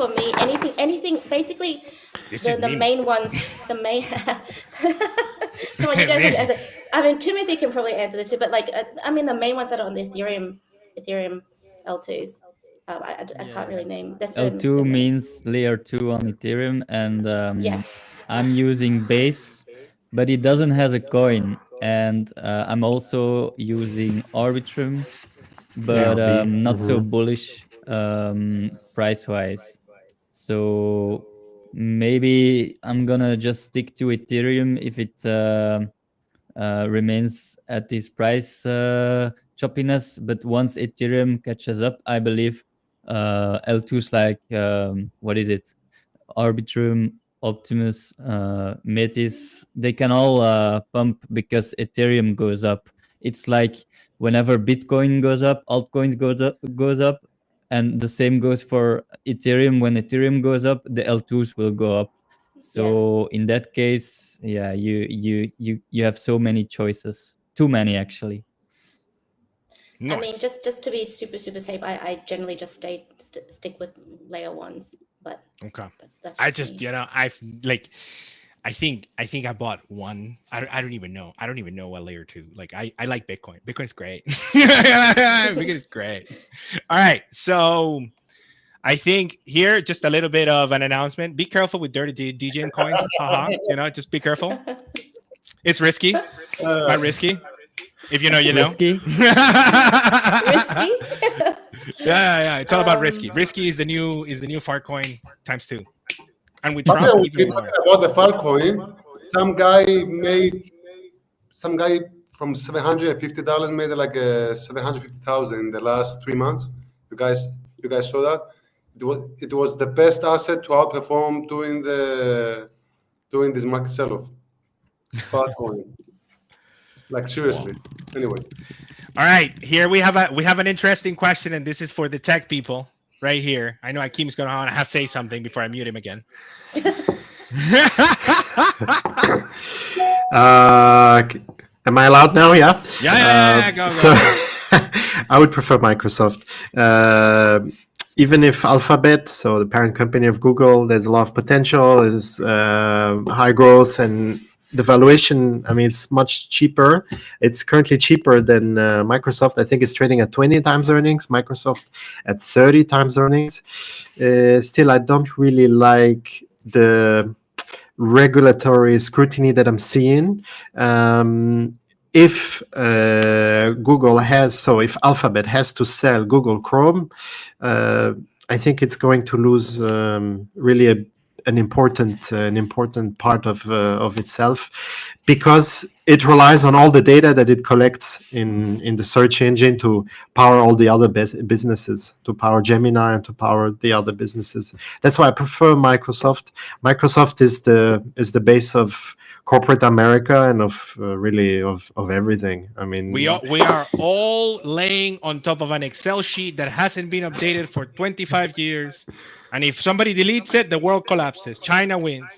anything, basically, This the is me. main ones, the main. Come on, you guys have to answer. I mean, Timothy can probably answer this too, but like, I mean, the main ones that are on the Ethereum L2s. I can't really name. There's so L2 many. means layer 2 on Ethereum, and Yeah. I'm using Base, but it doesn't has a coin, and I'm also using Arbitrum, but Yeah. not so bullish price wise. So maybe I'm gonna just stick to Ethereum if it remains at this price choppiness. But once Ethereum catches up, I believe L2s like what is it, Arbitrum, Optimus, Metis, they can all pump because Ethereum goes up. It's like whenever Bitcoin goes up, altcoins goes up, and the same goes for Ethereum. When Ethereum goes up, the L2s will go up. So in that case, yeah, you have so many choices, too many actually. I mean, Nice. just to be super safe, I generally just stick with layer ones, but Okay. that's I just just, me. I think I bought one. I don't even know. I don't even know what layer 2. Like I like Bitcoin. Bitcoin's great. Bitcoin's great. All right. So I think here just a little bit of an announcement. Be careful with dirty DJing coins. Just be careful. It's risky. Not risky. If you know, you know. Risky? Risky? Yeah. It's all about risky. Risky is the new Farcoin times 2. And with But Trump, yeah, even we more. talking about the Filecoin. Some guy from $750 made like $750,000 in the last 3 months. You guys saw that? It was the best asset to outperform during this market sell-off. Filecoin. Like seriously. Anyway. All right, here we have an interesting question, and this is for the tech people right here. I know Akeem's gonna want to have say something before I mute him again. Am I allowed now? Yeah. Yeah. Go. So I would prefer Microsoft. Even if Alphabet, so the parent company of Google, there's a lot of potential, there's high growth, and the valuation, I mean, it's much cheaper. It's currently cheaper than Microsoft. I think it's trading at 20 times earnings, Microsoft at 30 times earnings. Still, I don't really like the regulatory scrutiny that I'm seeing. If if Alphabet has to sell Google Chrome, I think it's going to lose really an important part of itself, because it relies on all the data that it collects in the search engine to power all the other businesses, to power Gemini and to power the other businesses. That's why I prefer Microsoft. Microsoft is the base of corporate America and of everything. I mean, We are all laying on top of an Excel sheet that hasn't been updated for 25 years, and if somebody deletes it, the world collapses. China wins.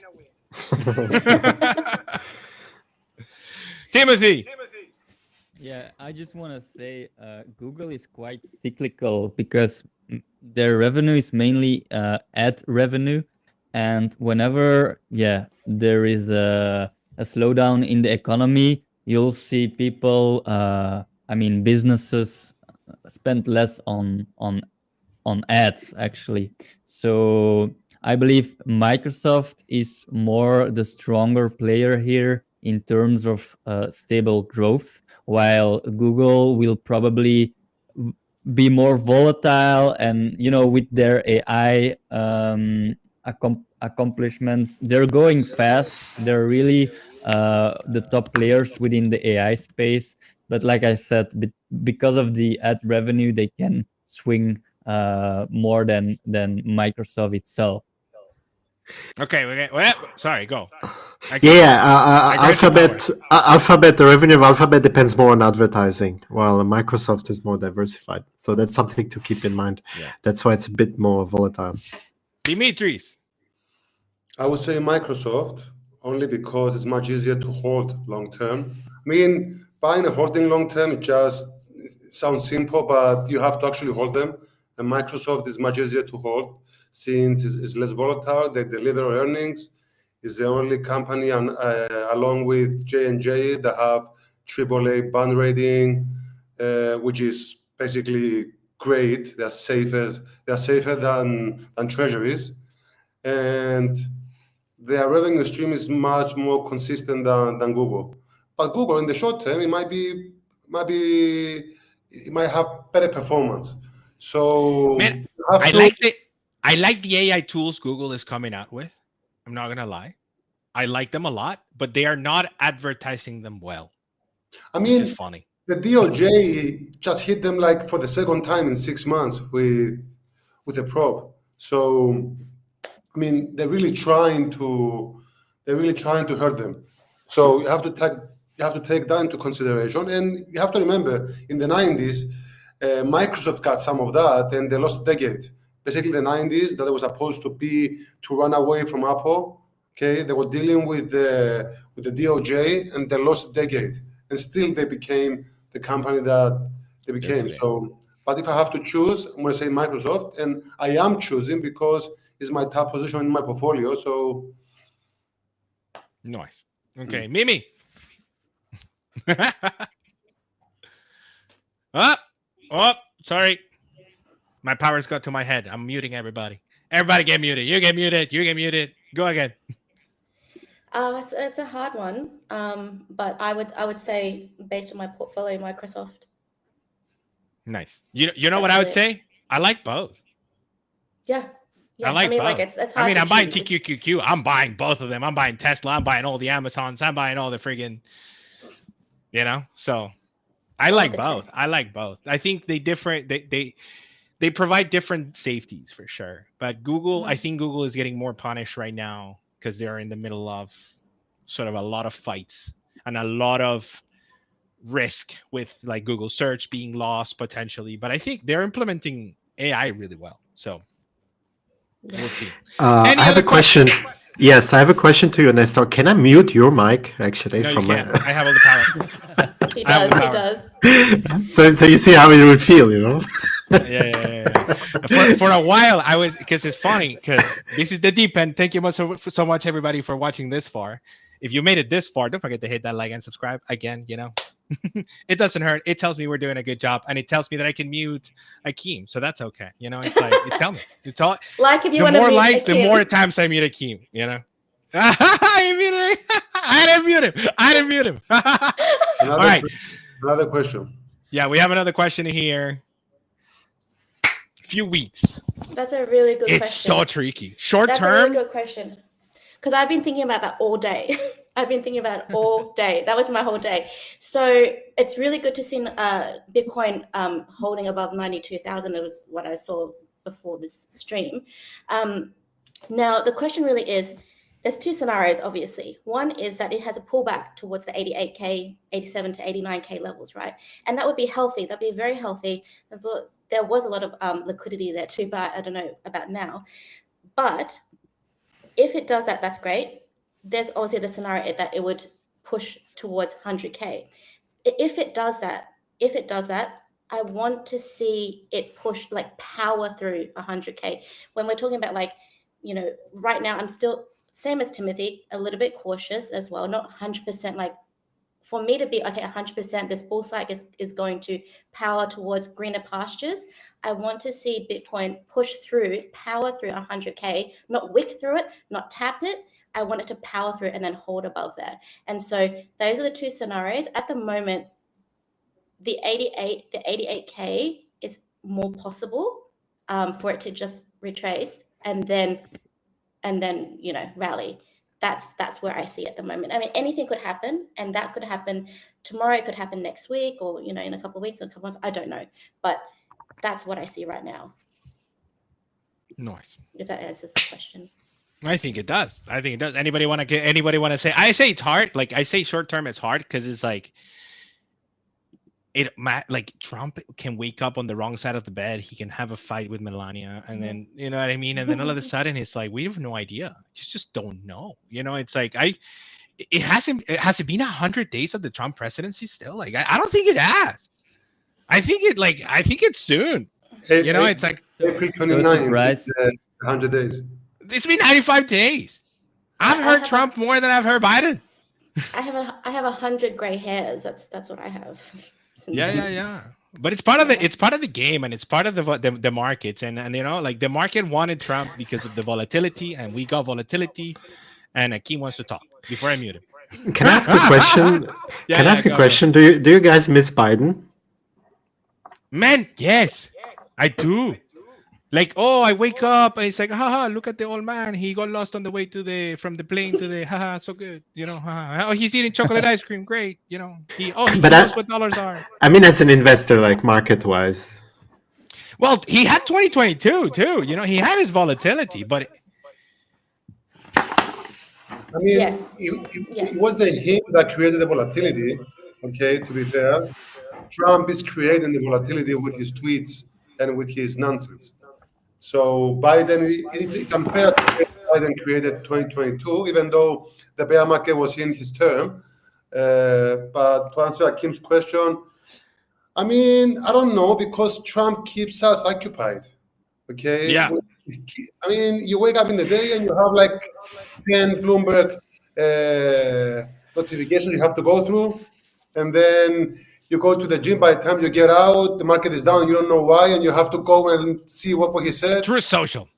Timothy. Yeah, I just want to say Google is quite cyclical because their revenue is mainly ad revenue, and whenever there is a slowdown in the economy, you'll see people, businesses spend less on ads actually. So I believe Microsoft is more the stronger player here in terms of stable growth, while Google will probably be more volatile, and with their AI accomplishments, they're going fast. They're really the top players within the AI space, But like I said, because of the ad revenue, they can swing more than Microsoft itself. Okay. Well, sorry, go. Alphabet, the revenue of Alphabet depends more on advertising, while Microsoft is more diversified. So that's something to keep in mind. Yeah. That's why it's a bit more volatile. Dimitris. I would say Microsoft, only because it's much easier to hold long term. I mean, buying and holding long term, it sounds simple, but you have to actually hold them. And Microsoft is much easier to hold since it's less volatile. They deliver earnings. It's the only company, along with J&J, that have AAA bond rating, which is basically great. They're safer than treasuries, and their revenue stream is much more consistent than Google. But Google, in the short term, it might have better performance. So Man, I like the AI tools Google is coming out with. I'm not gonna lie, I like them a lot, but they are not advertising them well. I Which mean, is funny. the DOJ just hit them like for the second time in 6 months with a probe. So, I mean, they're really trying to hurt them. So you have to take that into consideration, and you have to remember in the 90s, Microsoft got some of that, and they lost a decade. Basically, the 90s that was supposed to run away from Apple. Okay, they were dealing with the DOJ, and they lost a decade, and still they became the company that they became. Today. So, but if I have to choose, I'm going to say Microsoft, and I am choosing because it's my top position in my portfolio. So, Nice. Okay, Mimi. Oh, sorry. My powers got to my head. I'm muting everybody. Everybody get muted. You get muted. You get muted. Go again. It's a hard one. But I would say based on my portfolio, Microsoft. Nice. You know That's what I would it. say? I like both. Yeah. I like both. it's hard. I mean, to I'm buying choose. TQQQ. I'm buying both of them. I'm buying Tesla. I'm buying all the Amazons. I'm buying all the friggin', so I All like the both. tech. I like both. I think they provide different safeties for sure. But Google, I think Google is getting more punished right now because they're in the middle of sort of a lot of fights and a lot of risk with like Google search being lost potentially. But I think they're implementing AI really well. So we'll see. I have other a question. Yes, I have a question to you, Nestor. Can I mute your mic, actually? No, you can't. I have all the power. He I have does. the He power. does. So you see how it would feel, Yeah. For a while, I was, because it's funny, because this is the deep end. Thank you so much, everybody, for watching this far. If you made it this far, don't forget to hit that like and subscribe. Again, it doesn't hurt. It tells me we're doing a good job, and it tells me that I can mute Akeem, so that's okay. It's like it tells me. It's all. Like if you The want to more mute likes, the Akeem. more times I mute Akeem. I didn't mute him. All right. Another question. Yeah, we have another question here. Few weeks. That's a really good question. It's so tricky. Short That's a term. really good question. Because I've been thinking about that all day. I've been thinking about it all day. That was my whole day. So it's really good to see Bitcoin holding above 92,000. It was what I saw before this stream. Now, the question really is, there's two scenarios, obviously. One is that it has a pullback towards the 88K, 87 to 89K levels, right? And that would be healthy. That'd be very healthy. There was a lot of liquidity there too, but I don't know about now. But if it does that, that's great. There's obviously the scenario that it would push towards 100K. If it does that, I want to see it push, like power through 100K. When we're talking about right now, I'm still, same as Timothy, a little bit cautious as well, not 100%. Like for me to be, okay, 100%, this bull cycle is going to power towards greener pastures. I want to see Bitcoin push through, power through 100K, not wick through it, not tap it. I want it to power through and then hold above there. And so those are the two scenarios. At the moment, the 88K is more possible for it to just retrace and then rally. That's where I see at the moment. I mean, anything could happen, and that could happen tomorrow. It could happen next week, or in a couple of weeks, or a couple months. I don't know, but that's what I see right now. Nice. If that answers the question. I think it does. Anybody want to say? I say it's hard. Like I say, short term, it's hard because it's like Trump can wake up on the wrong side of the bed. He can have a fight with Melania, and then you know what I mean. And then all of a sudden, it's like we have no idea. Just don't know. It's like has it been 100 days of the Trump presidency still? Like I don't think it has. I think it's soon. It's like April 29th, 100 days. It's been 95 days. I've heard Trump more than I've heard Biden. I have 100 gray hairs. That's what I have. Yeah. But it's part of the game, and it's part of the markets, and like the market wanted Trump because of the volatility, and we got volatility. And Akeem wants to talk before I mute him. Can I ask a question? Can I ask a question? Do you guys miss Biden? Man, yes, I do. Like, I wake up and it's like, haha, look at the old man. He got lost on the way from the plane to the, haha, so good, haha. Oh, he's eating chocolate ice cream, great, he knows what dollars are. I mean, as an investor, like market-wise. Well, he had 2022 too. He had his volatility, but. I mean, yes. It wasn't him that created the volatility. Okay, to be fair, Trump is creating the volatility with his tweets and with his nonsense. So Biden, it's unfair to say Biden created 2022, even though the bear market was in his term. But to answer Akim's question, I mean, I don't know, because Trump keeps us occupied. Okay. Yeah. I mean, you wake up in the day and you have like 10 Bloomberg notifications you have to go through, and then you go to the gym. By the time you get out, the market is down. You don't know why, and you have to go and see what he said. Truth Social.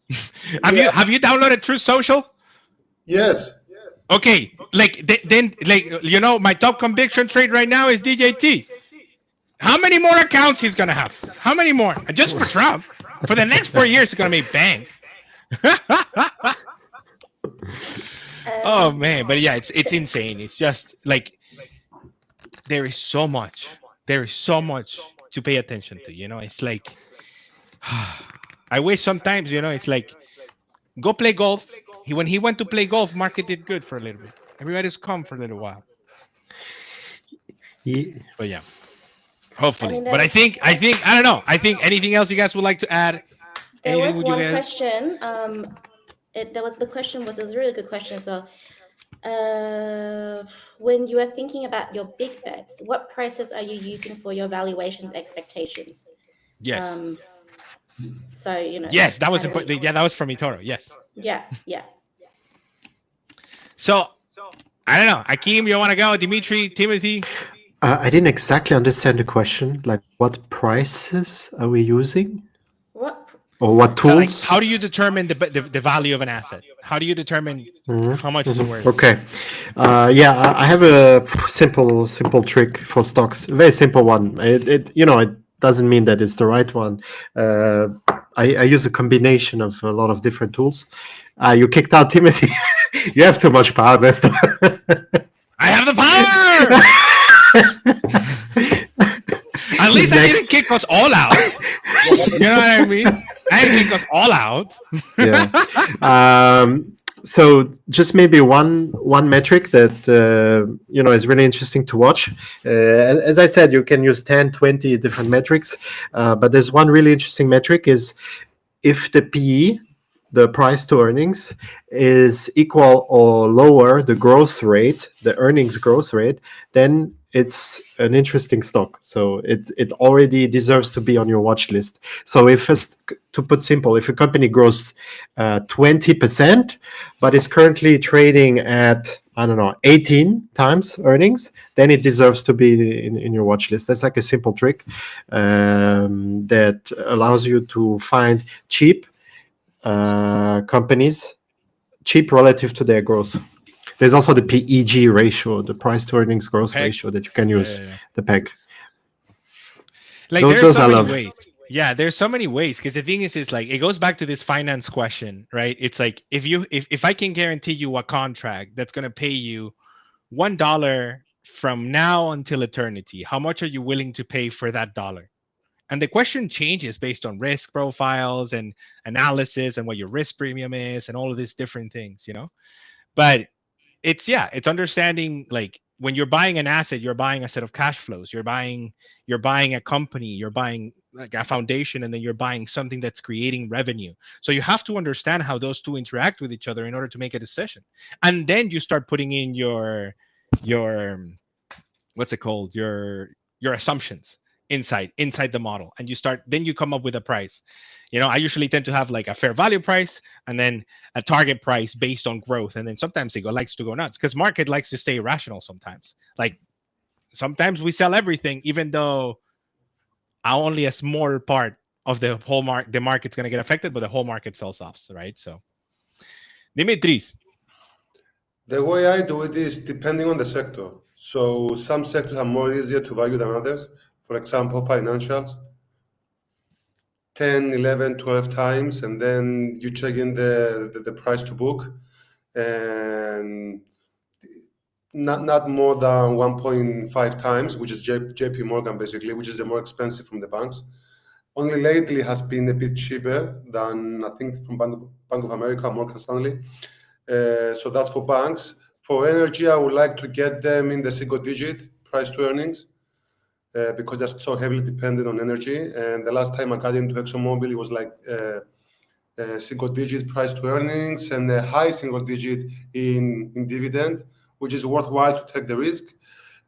Have you downloaded Truth Social? Yes. Okay. Then my top conviction trade right now is DJT. How many more accounts he's gonna have? How many more? Just for Trump. For the next 4 years, it's gonna make bank. Oh man, but yeah, it's insane. It's just like there is so much to pay attention to. It's like I wish sometimes it's like go play golf. When he went to play golf, market did good for a little bit. Everybody's calm for a little while. Yeah. But yeah. Hopefully, but I think I don't know. I think anything else you guys would like to add? There was one question. It was a really good question as well. When you are thinking about your big bets, what prices are you using for your valuations expectations? Yes. So Yes, that was important. Yeah, that was from eToro. Yes. Yeah. So I don't know. Akeem, you want to go? Dimitri, Timothy. I didn't exactly understand the question. Like, what prices are we using? What? Or what tools? So, how do you determine the value of an asset? How do you determine how much is it worth? Okay. I have a simple trick for stocks. A very simple one. It doesn't mean that it's the right one. I use a combination of a lot of different tools. You kicked out Timothy. You have too much power, Nestor. I have the power! At least I didn't kick us all out. You know what I mean? I didn't kick us all out. Yeah. So just maybe one metric that is really interesting to watch. As I said, you can use 10, 20 different metrics, but there's one really interesting metric is if the PE, the price to earnings, is equal or lower the growth rate, the earnings growth rate, then it's an interesting stock. So it already deserves to be on your watch list. So to put simple, if a company grows 20%, but is currently trading at, 18 times earnings, then it deserves to be in your watch list. That's like a simple trick that allows you to find cheap companies, cheap relative to their growth. There's also the PEG ratio, the price to earnings growth ratio that you can use, the PEG. Like those there's so I many love. ways. Yeah, there's so many ways, because the thing is like it goes back to this finance question, right? It's like if I can guarantee you a contract that's going to pay you $1 from now until eternity, how much are you willing to pay for that dollar? And the question changes based on risk profiles and analysis and what your risk premium is and all of these different things, you know. But it's understanding, like, when you're buying an asset, you're buying a set of cash flows, you're buying a company, you're buying like a foundation, and then you're buying something that's creating revenue. So you have to understand how those two interact with each other in order to make a decision. And then you start putting in your what's it called, your assumptions inside the model, and then you come up with a price. You know, I usually tend to have like a fair value price and then a target price based on growth, and then sometimes it likes to go nuts because market likes to stay rational sometimes. Like sometimes we sell everything even though only a small part of the whole the market's going to get affected, but the whole market sells off, right? So Dimitris. The way I do it is depending on the sector. So some sectors are more easier to value than others. For example, financials, 10, 11, 12 times, and then you check in the price to book, and not more than 1.5 times, which is JP Morgan basically, which is the more expensive from the banks. Only lately has been a bit cheaper than, I think, from Bank of America, Morgan Stanley. So that's for banks. For energy, I would like to get them in the single-digit price to earnings, because they're so heavily dependent on energy. And the last time I got into ExxonMobil, it was like single-digit price to earnings and a high single-digit in dividend, which is worthwhile to take the risk.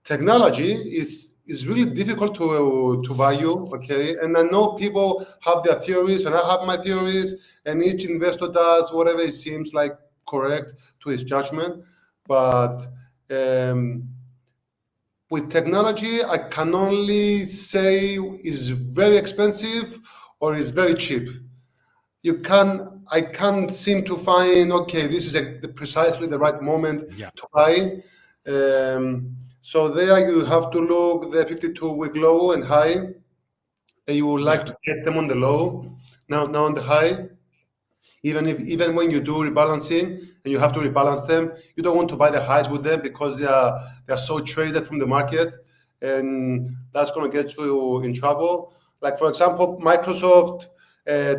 Technology is really difficult to value, okay? And I know people have their theories, and I have my theories, and each investor does whatever it seems like correct to his judgment. But with technology, I can only say is very expensive or is very cheap. I can't seem to find, okay, this is precisely the right moment to buy. So there you have to look the 52-week low and high, and you would like to get them on the low, now on the high. Even when you do rebalancing and you have to rebalance them, you don't want to buy the highs with them because they are so traded from the market, and that's going to get you in trouble. Like, for example, Microsoft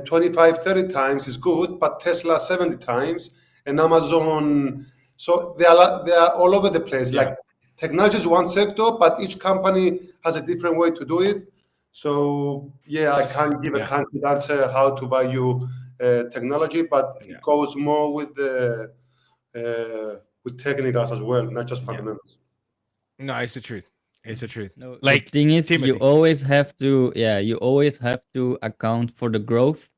25, 30 times is good, but Tesla 70 times, and Amazon. So they are all over the place. Yeah. Like, technology is one sector, but each company has a different way to do it. So yeah, I can't give a concrete answer how to value technology, but it goes more with technicals as well, not just fundamentals. No, it's the truth. It's the truth. No, like the thing is, Timothy, you always have to account for the growth.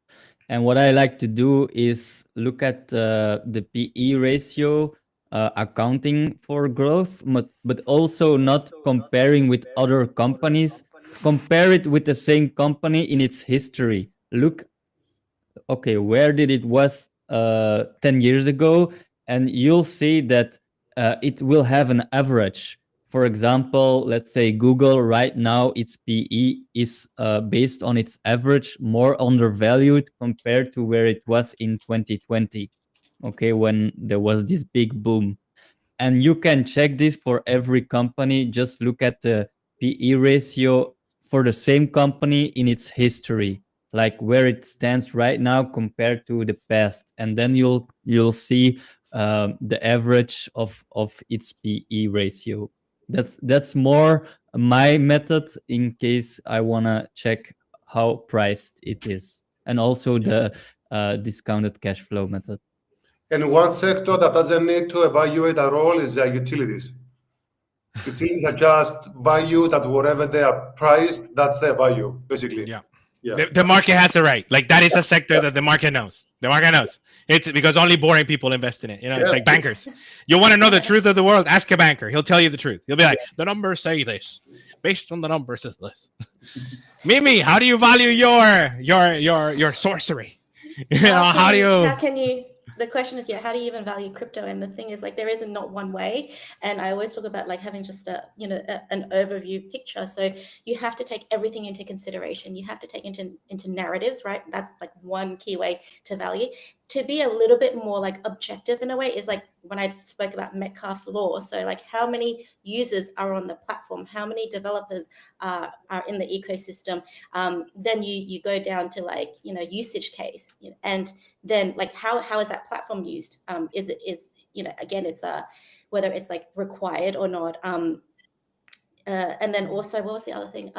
And what I like to do is look at the PE ratio, accounting for growth, but also not comparing with other companies. Compare it with the same company in its history. Look, okay, where did it was 10 years ago, and you'll see that it will have an average. For example, let's say Google right now, its PE is based on its average, more undervalued compared to where it was in 2020, okay, when there was this big boom. And you can check this for every company. Just look at the PE ratio for the same company in its history, like where it stands right now compared to the past, and then you'll see the average of its PE ratio. That's more my method in case I wanna check how priced it is, and also the discounted cash flow method. And one sector that doesn't need to evaluate at all is utilities. Utilities are just valued at whatever they are priced. That's their value, basically. Yeah. The market has it right. Like, that is a sector that the market knows. The market knows. It's because only boring people invest in it. You know, it's like bankers. You want to know the truth of the world? Ask a banker. He'll tell you the truth. He'll be like, the numbers say this. Based on the numbers is this. Mimi, how do you value your sorcery? You know, how the question is, how do you even value crypto? And the thing is, like, there isn't not one way. And I always talk about like having just an overview picture. So you have to take everything into consideration. You have to take into narratives, right? That's like one key way to value. To be a little bit more like objective in a way is like when I spoke about Metcalfe's law. So like how many users are on the platform, how many developers are in the ecosystem. Then you go down to like, usage case, and then like how is that platform used? Again, it's whether it's like required or not. And then also, what was the other thing?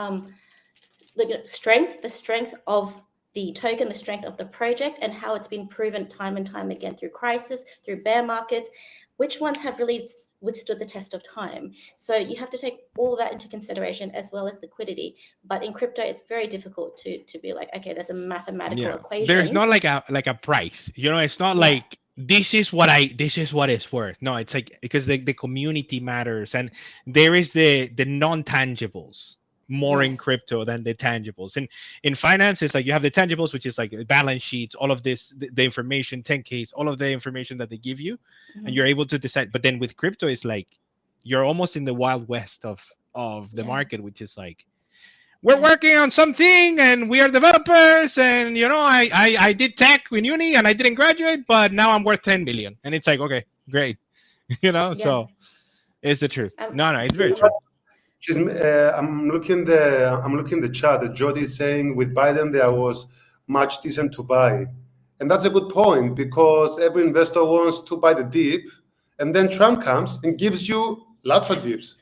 The strength of the token, the strength of the project, and how it's been proven time and time again through crisis, through bear markets, which ones have really withstood the test of time. So you have to take all that into consideration as well as liquidity. But in crypto, it's very difficult to be like, okay, there's a mathematical equation. There's not like a price. It's not like this is what it's worth. No, it's like because the community matters, and there is the non-tangibles more in crypto than the tangibles. And in finance, it's like you have the tangibles, which is like balance sheets, all of this, the information, 10Ks, all of the information that they give you, and you're able to decide. But then with crypto, it's like you're almost in the wild west of the market, which is like we're working on something and we are developers, and I did tech in uni and I didn't graduate, but now I'm worth 10 million. And it's like, okay, great. So it's the truth. No, it's very true. I'm looking the chat that Jody is saying with Biden there was much decent to buy, and that's a good point because every investor wants to buy the dip, and then Trump comes and gives you lots of dips,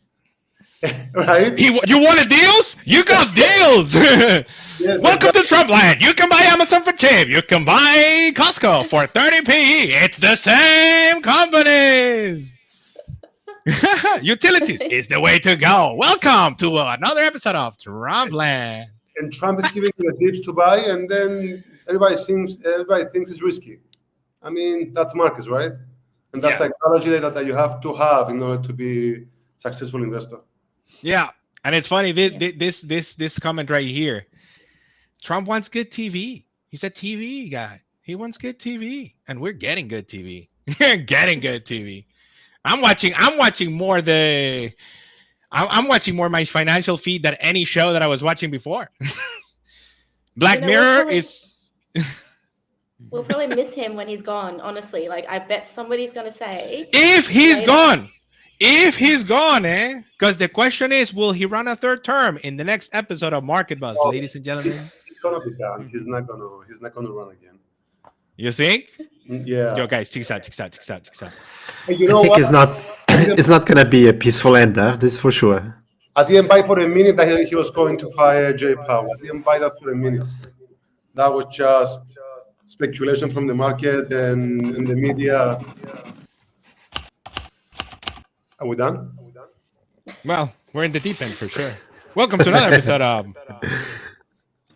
right? You wanted deals? You got deals. Yes, welcome to Trump land. You can buy Amazon for cheap. You can buy Costco for 30 PE. It's the same companies. Utilities is the way to go. Welcome to another episode of Trumpland. And Trump is giving you the dips to buy, and then everybody thinks it's risky. I mean, that's markets, right? And that's psychology that you have to have in order to be successful investor. Yeah, and it's funny this comment right here. Trump wants good TV. He's a TV guy. He wants good TV, and we're getting good TV. We're getting good TV. I'm watching more I'm watching more my financial feed than any show that I was watching before. Black Mirror is. We'll probably miss him when he's gone. Honestly, like I bet somebody's gonna say if he's gone, Because the question is, will he run a third term in the next episode of Market Buzz, ladies and gentlemen? He's gonna be done. He's not gonna run again. You think? Yeah. Yo, guys, check this out. Hey, you know I think it's not gonna be a peaceful end, this for sure. I didn't buy for a minute that he was going to fire Jay Powell. I didn't buy that for a minute. That was just speculation from the market and the media. Are we done? Well, we're in the deep end for sure. Welcome to another episode of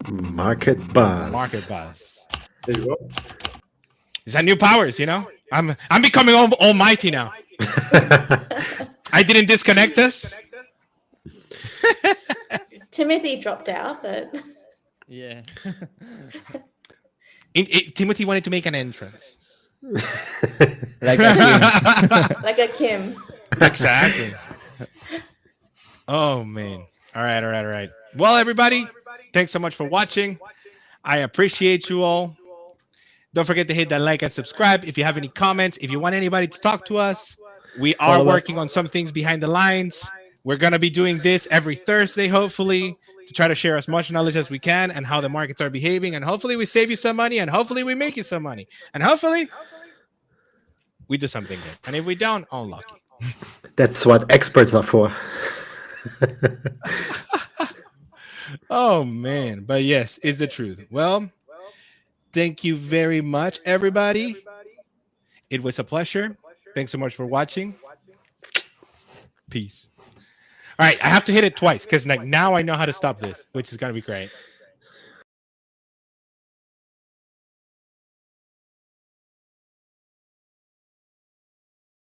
Market Buzz. There you go. It's a new powers, I'm becoming almighty now. I didn't disconnect us. Timothy dropped out, but yeah. Timothy wanted to make an entrance. Like a like a Kim. Exactly. Oh man. All right. Well, everybody, thanks so much for watching. I appreciate you all. Don't forget to hit that like and subscribe. If you have any comments, if you want anybody to talk to us, we are working on some things behind the lines. We're going to be doing this every Thursday, hopefully, to try to share as much knowledge as we can and how the markets are behaving. And hopefully we save you some money, and hopefully we make you some money. And hopefully we do something good. And if we don't, unlucky. That's what experts are for. Oh, man. But yes, it's the truth. Well, thank you very much, everybody. It was a pleasure. Thanks so much for watching. Peace. All right, I have to hit it twice because now I know how to stop this, which is going to be great.